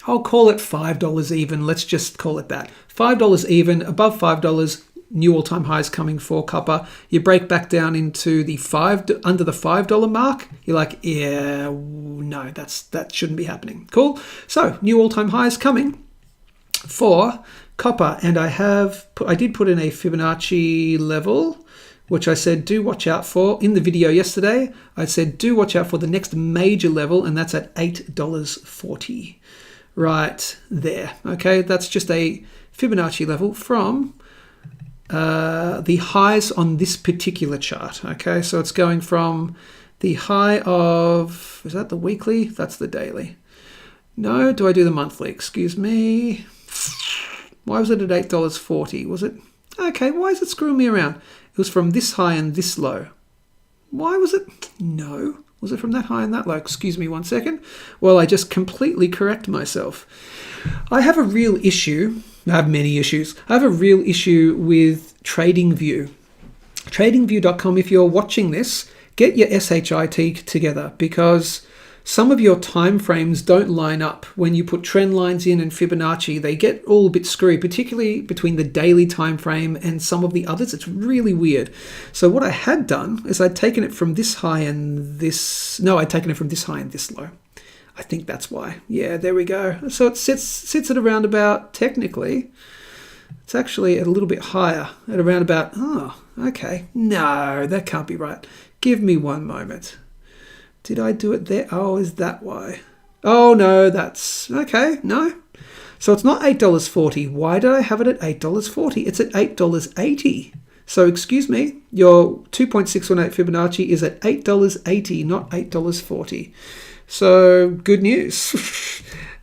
$5 even. Let's just call it that. $5 even, above $5, new all-time highs coming for copper. You break back down into the under the $5 mark. You're like, yeah, no, that shouldn't be happening. Cool. So new all-time highs coming for copper, and I did put in a Fibonacci level, which I said do watch out for. In the video yesterday, I said do watch out for the next major level, and that's at $8.40. Right there. Okay, that's just a Fibonacci level from the highs on this particular chart. Okay, so it's going from the high of, is that the weekly? That's the daily. No, do I do the monthly? Excuse me. Why was it at $8.40? Was it? Okay, why is it screwing me around? It was from this high and this low. Why was it? No. Was it from that high and that low? Excuse me one second. Well, I just completely correct myself. I have a real issue. I have many issues. I have a real issue with TradingView. TradingView.com, if you're watching this, get your SHIT together, because some of your time frames don't line up. When you put trend lines in and Fibonacci, they get all a bit screwy, particularly between the daily time frame and some of the others. It's really weird. So what I had done is I'd taken it from this high and this, no, I'd taken it from this high and this low. I think that's why. Yeah, there we go. So it sits at around about, technically, it's actually a little bit higher, at around about, oh, okay. No, that can't be right. Give me one moment. Did I do it there? Oh, is that why? Oh, no, that's... Okay, no. So it's not $8.40. Why did I have it at $8.40? It's at $8.80. So, excuse me, your 2.618 Fibonacci is at $8.80, not $8.40. So, good news.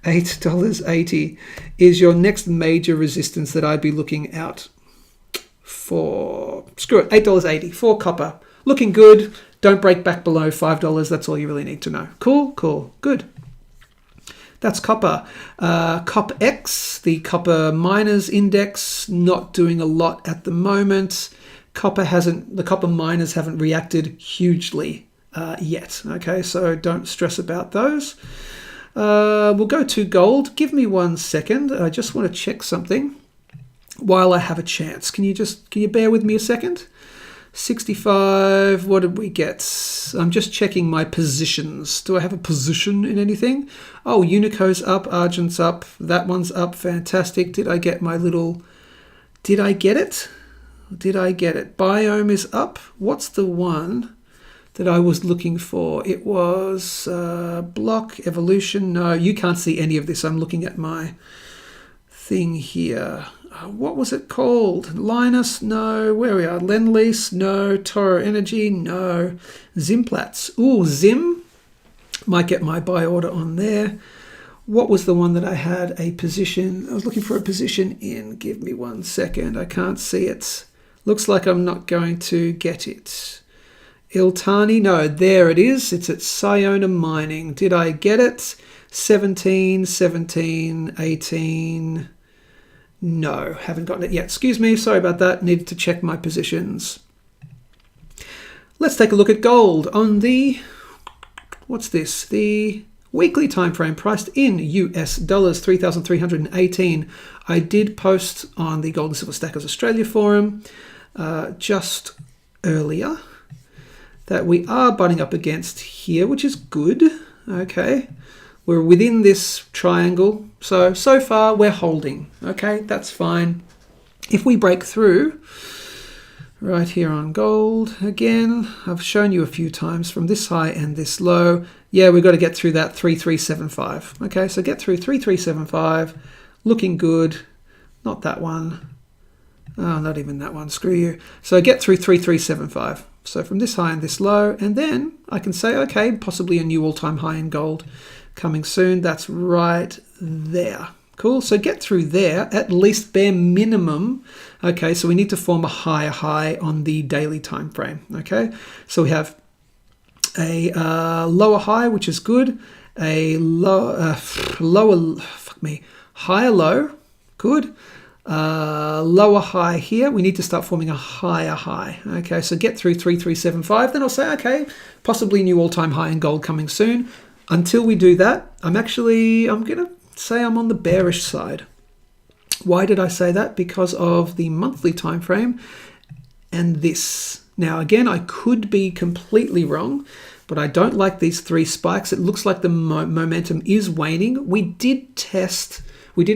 $8.80 is your next major resistance that I'd be looking out for. Screw it, $8.80 for copper. Looking good. Don't break back below $5. That's all you really need to know. Cool, cool, good. That's copper. CopX, the copper miners index, not doing a lot at the moment. The copper miners haven't reacted hugely yet. Okay, so don't stress about those. We'll go to gold. Give me 1 second. I just want to check something while I have a chance. Can you bear with me a second? 65, what did we get? I'm just checking my positions. Do I have a position in anything? Oh, Unico's up, Argent's up, that one's up, fantastic. Did I get my little... Did I get it? Did I get it? Biome is up. What's the one that I was looking for? It was block, evolution. No, you can't see any of this. I'm looking at my thing here. What was it called? Linus? No. Where we are? Lend-Lease? No. Toro Energy? No. Zimplats. Ooh, Zim. Might get my buy order on there. What was the one that I had a position? I was looking for a position in. Give me 1 second. I can't see it. Looks like I'm not going to get it. Iltani? No, there it is. It's at Siona Mining. Did I get it? 17, 17, 18... No, haven't gotten it yet. Excuse me, sorry about that. Needed to check my positions. Let's take a look at gold on the, what's this? The weekly time frame priced in US dollars, 3,318. I did post on the Gold and Silver Stackers Australia forum just earlier that we are butting up against here, which is good. Okay, We're within this triangle. So far we're holding. Okay, that's fine. If we break through, right here on gold, again, I've shown you a few times from this high and this low. Yeah, we've got to get through that 3375. Okay, so get through 3375, looking good. Not that one. Oh, not even that one. Screw you. So get through 3375. So from this high and this low, and then I can say, okay, possibly a new all-time high in gold coming soon. That's right there. Cool. So get through there, at least bare minimum. Okay, so we need to form a higher high on the daily time frame. Okay, so we have a lower high, which is good. A higher low, good. Lower high here. We need to start forming a higher high. Okay, so get through 3375. Then I'll say, okay, possibly new all-time high in gold coming soon. Until we do that, I'm going to say I'm on the bearish side. Why did I say that? Because of the monthly time frame and this. Now, again, I could be completely wrong, but I don't like these three spikes. It looks like the momentum is waning. We did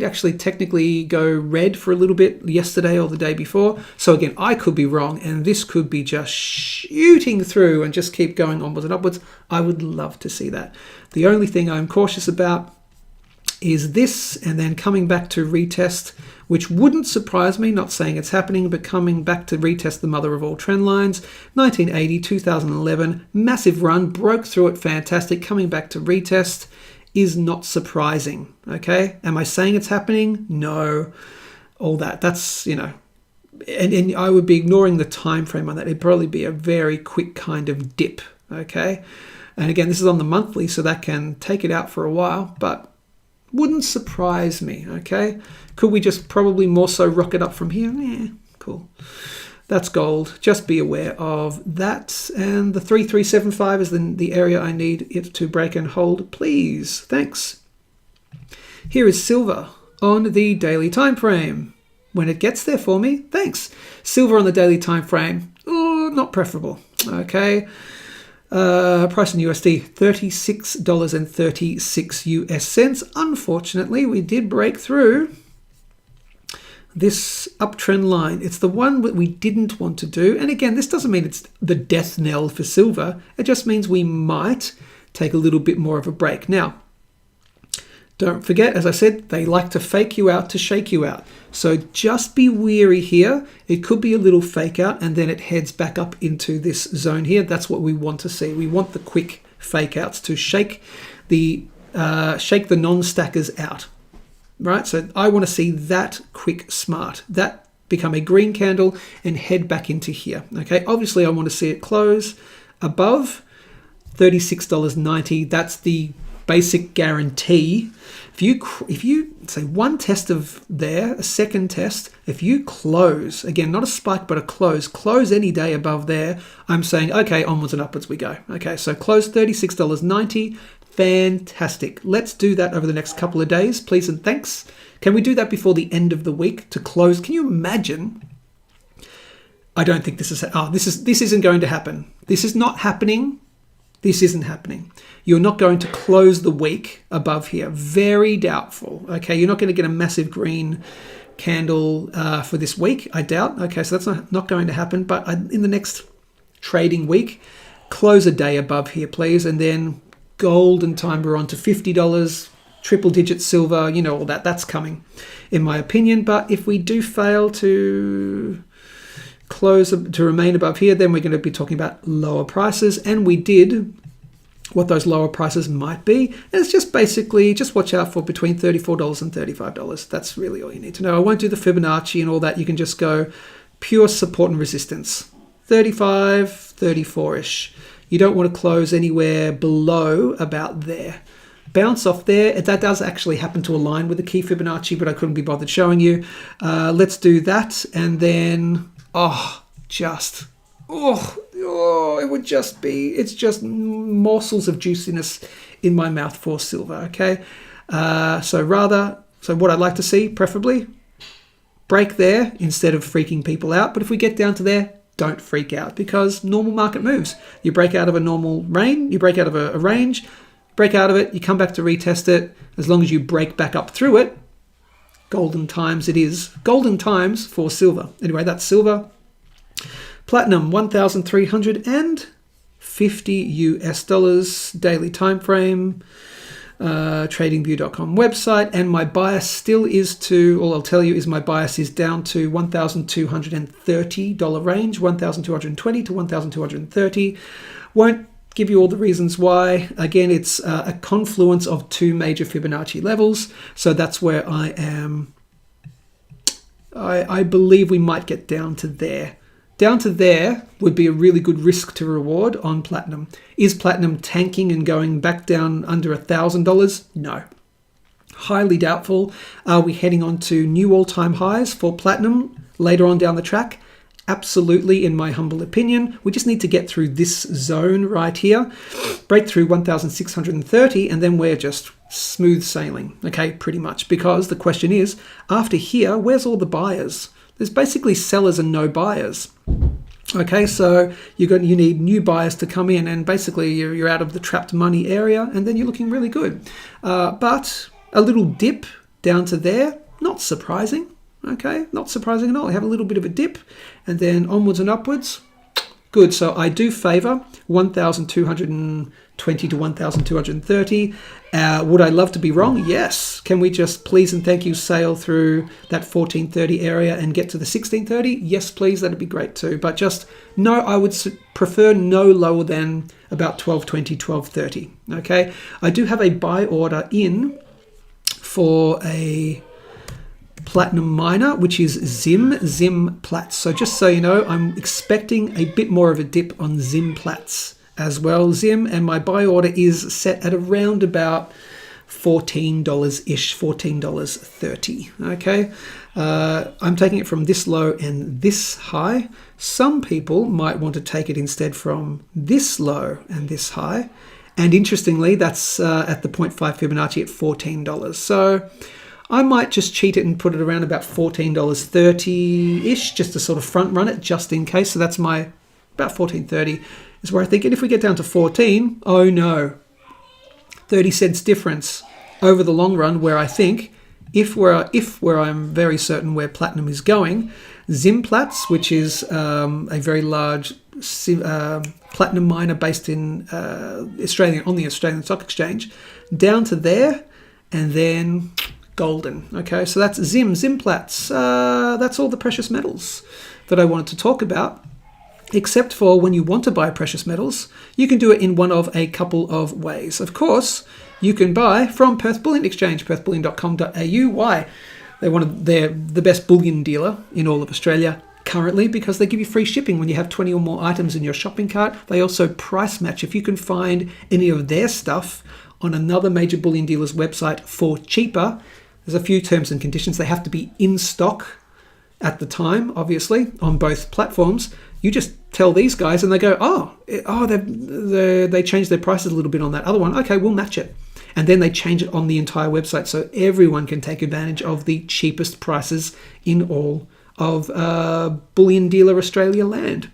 actually technically go red for a little bit yesterday or the day before. So again, I could be wrong, and this could be just shooting through and just keep going onwards and upwards. I would love to see that. The only thing I'm cautious about is this, and then coming back to retest, which wouldn't surprise me, not saying it's happening, but coming back to retest the mother of all trend lines. 1980, 2011, massive run, broke through it, fantastic. Coming back to retest is not surprising. Okay, am I saying it's happening? No. All that's, and I would be ignoring the time frame on that. It'd probably be a very quick kind of dip. Okay, and again, this is on the monthly, so that can take it out for a while, but wouldn't surprise me. Okay, could we just probably more so rocket up from here? Yeah, cool. That's gold. Just be aware of that. And the 3375 is the area I need it to break and hold, please. Thanks. Here is silver on the daily time frame. When it gets there for me, thanks. Silver on the daily time frame, not preferable. Okay. Price in USD, $36.36 US cents. Unfortunately, we did break through this uptrend line. It's the one that we didn't want to do. And again, this doesn't mean it's the death knell for silver. It just means we might take a little bit more of a break. Now, don't forget, as I said, they like to fake you out to shake you out. So just be wary here. It could be a little fake out and then it heads back up into this zone here. That's what we want to see. We want the quick fake outs to shake the non-stackers out. Right, so I want to see that quick smart, that become a green candle and head back into here. Okay, obviously I want to see it close above $36.90. That's the basic guarantee. If you say one test of there, a second test, if you close, again, not a spike, but a close any day above there, I'm saying, okay, onwards and upwards we go. Okay, so close $36.90. Fantastic. Let's do that over the next couple of days, please and thanks. Can we do that before the end of the week to close? Can you imagine? I don't think this isn't going to happen. This is not happening. This isn't happening. You're not going to close the week above here. Very doubtful. Okay, you're not going to get a massive green candle for this week, I doubt. Okay, so that's not going to happen. But in the next trading week, close a day above here, please, and then gold and time we're on to $50, triple digit silver, all that. That's coming, in my opinion. But if we do fail to close to remain above here, then we're going to be talking about lower prices, and we did what those lower prices might be. And it's just basically just watch out for between $34 and $35. That's really all you need to know. I won't do the Fibonacci and all that. You can just go pure support and resistance, 35, 34-ish. You don't want to close anywhere below about there. Bounce off there. That does actually happen to align with the key Fibonacci, but I couldn't be bothered showing you. Let's do that. And then, it would just be, it's just morsels of juiciness in my mouth for silver, okay? So what I'd like to see, preferably, break there instead of freaking people out. But if we get down to there, don't freak out, because normal market moves. You break out of a normal range, you break out of a range, break out of it, you come back to retest it. As long as you break back up through it, golden times it is. Golden times for silver. Anyway, that's silver. Platinum, 1,350 US dollars, daily time frame, tradingview.com website. And my bias still is to, all I'll tell you is my bias is down to $1,230 range, 1,220 to 1,230. Won't give you all the reasons why. Again, it's a confluence of two major Fibonacci levels. So that's where I am. I believe we might get down to there. Down to there would be a really good risk to reward on platinum. Is platinum tanking and going back down under $1,000? No. Highly doubtful. Are we heading on to new all-time highs for platinum later on down the track? Absolutely, in my humble opinion. We just need to get through this zone right here, break through 1,630, and then we're just smooth sailing, okay, pretty much. Because the question is, after here, where's all the buyers? There's basically sellers and no buyers. Okay, so you need new buyers to come in, and basically you're out of the trapped money area, and then you're looking really good. But a little dip down to there, not surprising. Okay, not surprising at all. I have a little bit of a dip, and then onwards and upwards. Good. So I do favor 1,220 to 1,230. Would I love to be wrong? Yes. Can we just please and thank you sail through that 1430 area and get to the 1630? Yes, please. That'd be great too. But just no, I would prefer no lower than about 1220, 1230. Okay. I do have a buy order in for a platinum miner, which is Zim Platts. So just so you know, I'm expecting a bit more of a dip on Zim Platts as well, Zim, and my buy order is set at around about $14-ish, $14.30. Okay, I'm taking it from this low and this high. Some people might want to take it instead from this low and this high, and interestingly, that's at the 0.5 Fibonacci at $14. So I might just cheat it and put it around about $14.30-ish, just to sort of front run it, just in case. So that's my about $14.30 is where I think. And if we get down to 14, oh no, 30 cents difference over the long run. Where I think where I'm very certain where platinum is going, Zimplatz, which is a very large platinum miner based in Australia, on the Australian Stock Exchange, down to there, and then golden. Okay, so that's Zimplatz. That's all the precious metals that I wanted to talk about. Except for when you want to buy precious metals, you can do it in one of a couple of ways. Of course, you can buy from Perth Bullion Exchange, perthbullion.com.au. Why? They're the best bullion dealer in all of Australia currently, because they give you free shipping when you have 20 or more items in your shopping cart. They also price match. If you can find any of their stuff on another major bullion dealer's website for cheaper, there's a few terms and conditions. They have to be in stock at the time, obviously, on both platforms. You just tell these guys and they go, they changed their prices a little bit on that other one. Okay, we'll match it. And then they change it on the entire website so everyone can take advantage of the cheapest prices in all of Bullion Dealer Australia land.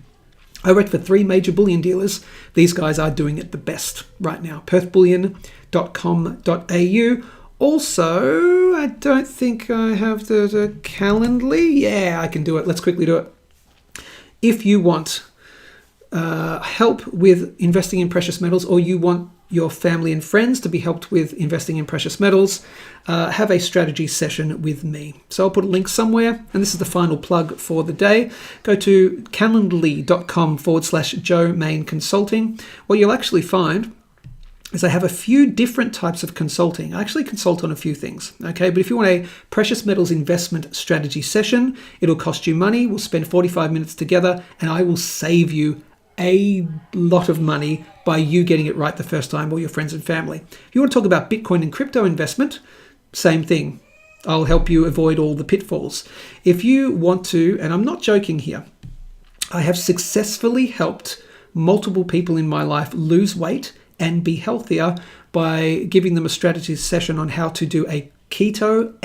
I worked for 3 major bullion dealers. These guys are doing it the best right now. perthbullion.com.au. Also, I don't think I have the Calendly. Yeah, I can do it. Let's quickly do it. If you want help with investing in precious metals, or you want your family and friends to be helped with investing in precious metals, have a strategy session with me. So I'll put a link somewhere, and this is the final plug for the day. Go to calendly.com/Joe Main Consulting. What you'll actually find is I have a few different types of consulting. I actually consult on a few things, okay? But if you want a precious metals investment strategy session, it'll cost you money. We'll spend 45 minutes together, and I will save you a lot of money by you getting it right the first time, or your friends and family. If you want to talk about Bitcoin and crypto investment, same thing. I'll help you avoid all the pitfalls. If you want to, and I'm not joking here, I have successfully helped multiple people in my life lose weight and be healthier by giving them a strategy session on how to do a keto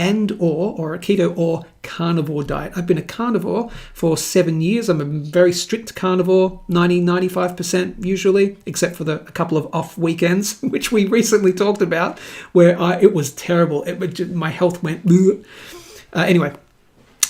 or a keto or carnivore diet. I've been a carnivore for 7 years. I'm a very strict carnivore, 95% usually, except for a couple of off weekends, which we recently talked about, where it was terrible. My health went... Anyway,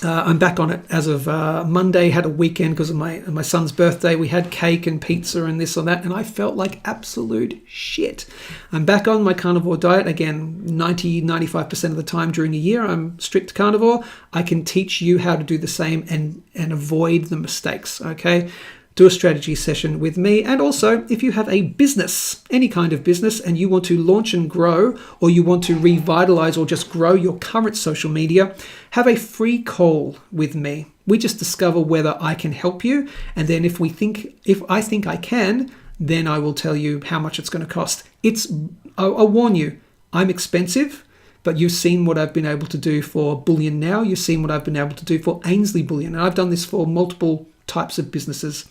I'm back on it as of Monday. Had a weekend because of my son's birthday. We had cake and pizza and this or that, and I felt like absolute shit. I'm back on my carnivore diet again. 95% of the time during a year, I'm strict carnivore. I can teach you how to do the same and avoid the mistakes. Okay. Do a strategy session with me. And also, if you have a business, any kind of business, and you want to launch and grow, or you want to revitalize or just grow your current social media, have a free call with me. We just discover whether I can help you. And then if I think I can, then I will tell you how much it's going to cost. I'll warn you, I'm expensive, but you've seen what I've been able to do for Bullion Now. You've seen what I've been able to do for Ainslie Bullion. And I've done this for multiple types of businesses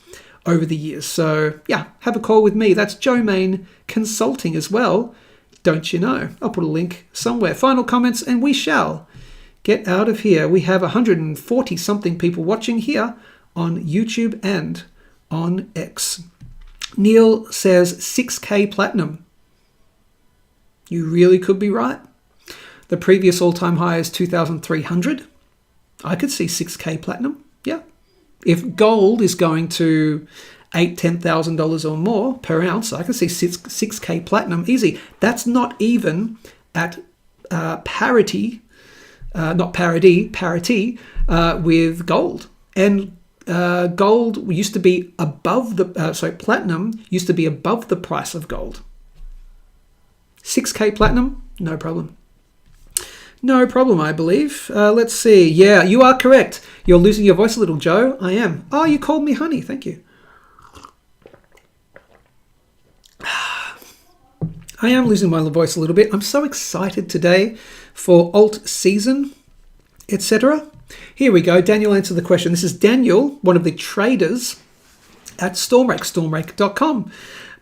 over the years. So yeah, have a call with me. That's Joe Main Consulting as well. Don't you know? I'll put a link somewhere. Final comments and we shall get out of here. We have 140 something people watching here on YouTube and on X. Neil says 6K platinum. You really could be right. The previous all-time high is 2,300. I could see 6K platinum. Yeah. If gold is going to $8,000-$10,000 or more per ounce, I can see 6K platinum easy. That's not even at parity with gold. And gold used to be above platinum used to be above the price of gold. 6K platinum, no problem. No problem, I believe. Let's see. Yeah, you are correct. You're losing your voice a little, Joe. I am. Oh, you called me honey. Thank you. I am losing my voice a little bit. I'm so excited today for alt season, etc. Here we go. Daniel answered the question. This is Daniel, one of the traders at Stormrake, stormrake.com.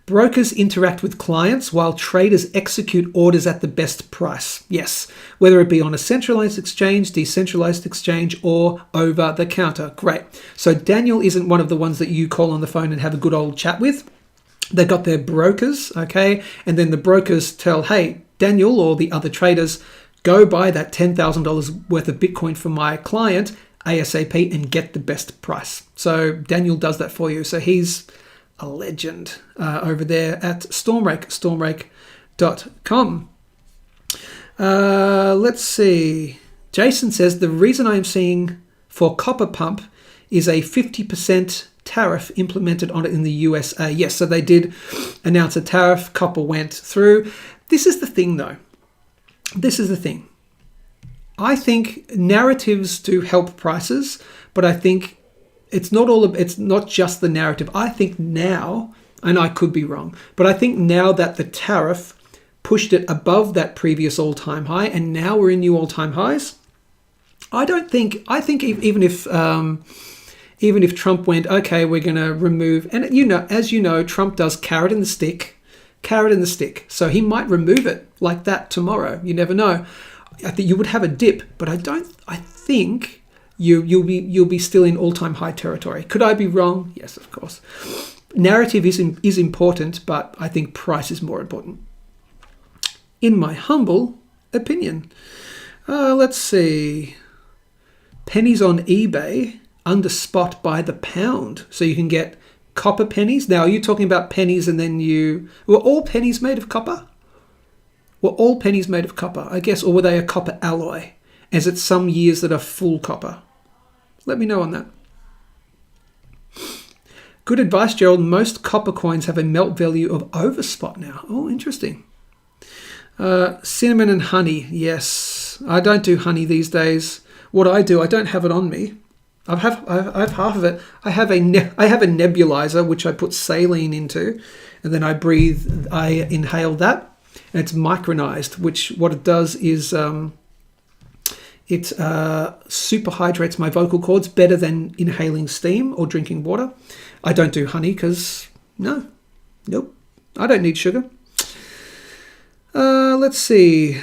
Brokers interact with clients while traders execute orders at the best price. Yes, whether it be on a centralized exchange, decentralized exchange, or over the counter. Great. So Daniel isn't one of the ones that you call on the phone and have a good old chat with. They've got their brokers, okay? And then the brokers tell, hey, Daniel or the other traders, go buy that $10,000 worth of Bitcoin for my client ASAP and get the best price. So Daniel does that for you. So he's a legend over there at Stormrake, stormrake.com. Let's see. Jason says, the reason I am seeing for copper pump is a 50% tariff implemented on it in the USA. Yes, so they did announce a tariff. Copper went through. This is the thing, though. This is the thing. I think narratives do help prices, but I think it's not just the narrative. I think now, and I could be wrong, but I think now that the tariff pushed it above that previous all-time high, and now we're in new all-time highs. I think even if Trump went, okay, we're going to remove, and as you know, Trump does carrot in the stick. So he might remove it like that tomorrow. You never know. I think you would have a dip, but I think you'll be still in all-time high territory. Could I be wrong? Yes, of course. Narrative is important, but I think price is more important, in my humble opinion. Let's see. Pennies on eBay under spot by the pound, so you can get copper pennies. Now, are you talking about pennies and then were all pennies made of copper? Were all pennies made of copper, I guess, or were they a copper alloy? Is it some years that are full copper? Let me know on that. Good advice, Gerald. Most copper coins have a melt value of over spot now. Oh, interesting. Cinnamon and honey. Yes, I don't do honey these days. What I do, I don't have it on me. I have half of it. I have a nebulizer which I put saline into, and then I inhale that, and it's micronized. Which what it does is it super hydrates my vocal cords better than inhaling steam or drinking water. I don't do honey because nope, I don't need sugar. Let's see.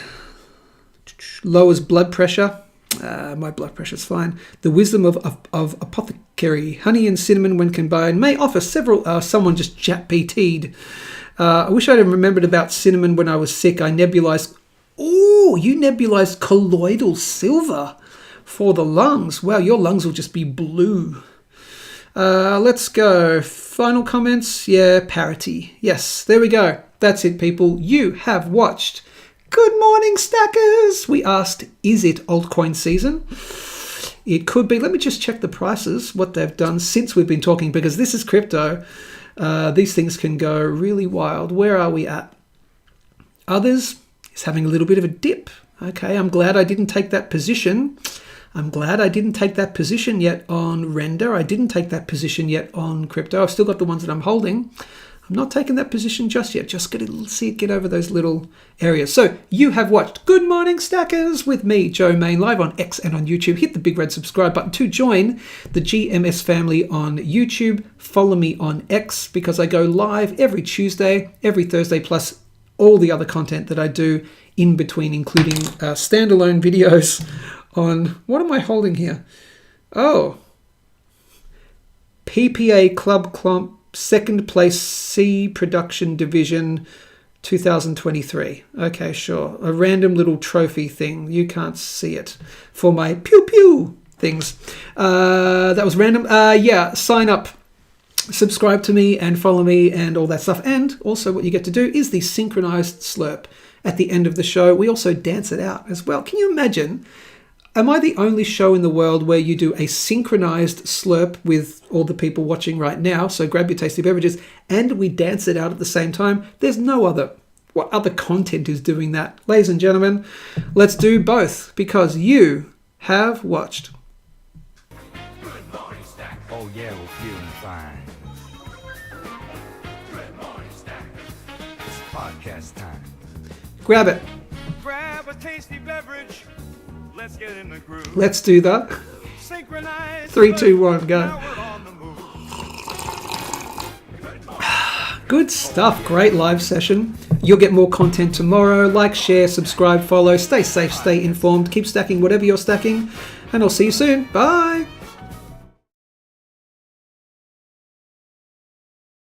Lowers blood pressure. My blood pressure's fine. The wisdom of apothecary. Honey and cinnamon when combined may offer several... someone just chat PT'd. I wish I'd remembered about cinnamon when I was sick. I nebulized... Oh, you nebulized colloidal silver for the lungs. Wow, your lungs will just be blue. Let's go. Final comments. Yeah, parity. Yes, there we go. That's it, people. You have watched... Good morning, stackers. We asked, is it altcoin season? It could be. Let me just check the prices, what they've done since we've been talking, because this is crypto. These things can go really wild. Where are we at? Others is having a little bit of a dip. Okay, I'm glad I didn't take that position. I'm glad I didn't take that position yet on Render. I didn't take that position yet on crypto. I've still got the ones that I'm holding. I'm not taking that position just yet. Just going to see it get over those little areas. So you have watched Good Morning Stackers with me, Joe Main, live on X and on YouTube. Hit the big red subscribe button to join the GMS family on YouTube. Follow me on X because I go live every Tuesday, every Thursday, plus all the other content that I do in between, including standalone videos on... What am I holding here? Oh. PPA Club Clump. Second place C production division 2023. Okay, sure. A random little trophy thing. You can't see it. For my pew pew things. That was random. Yeah, sign up. Subscribe to me and follow me and all that stuff. And also what you get to do is the synchronized slurp at the end of the show. We also dance it out as well. Can you imagine? Am I the only show in the world where you do a synchronized slurp with all the people watching right now? So grab your tasty beverages and we dance it out at the same time. There's no other. What other content is doing that? Ladies and gentlemen, let's do both because you have watched. Good morning, Stack. Oh yeah, we're feeling fine. Good morning, Stack. It's podcast time. Grab it. Grab a tasty beverage. Let's get in the groove. Let's do that. Synchronize. 3, 2, 1, go. Now we're on the move. Good stuff. Great live session. You'll get more content tomorrow. Like, share, subscribe, follow. Stay safe, stay informed. Keep stacking whatever you're stacking. And I'll see you soon. Bye.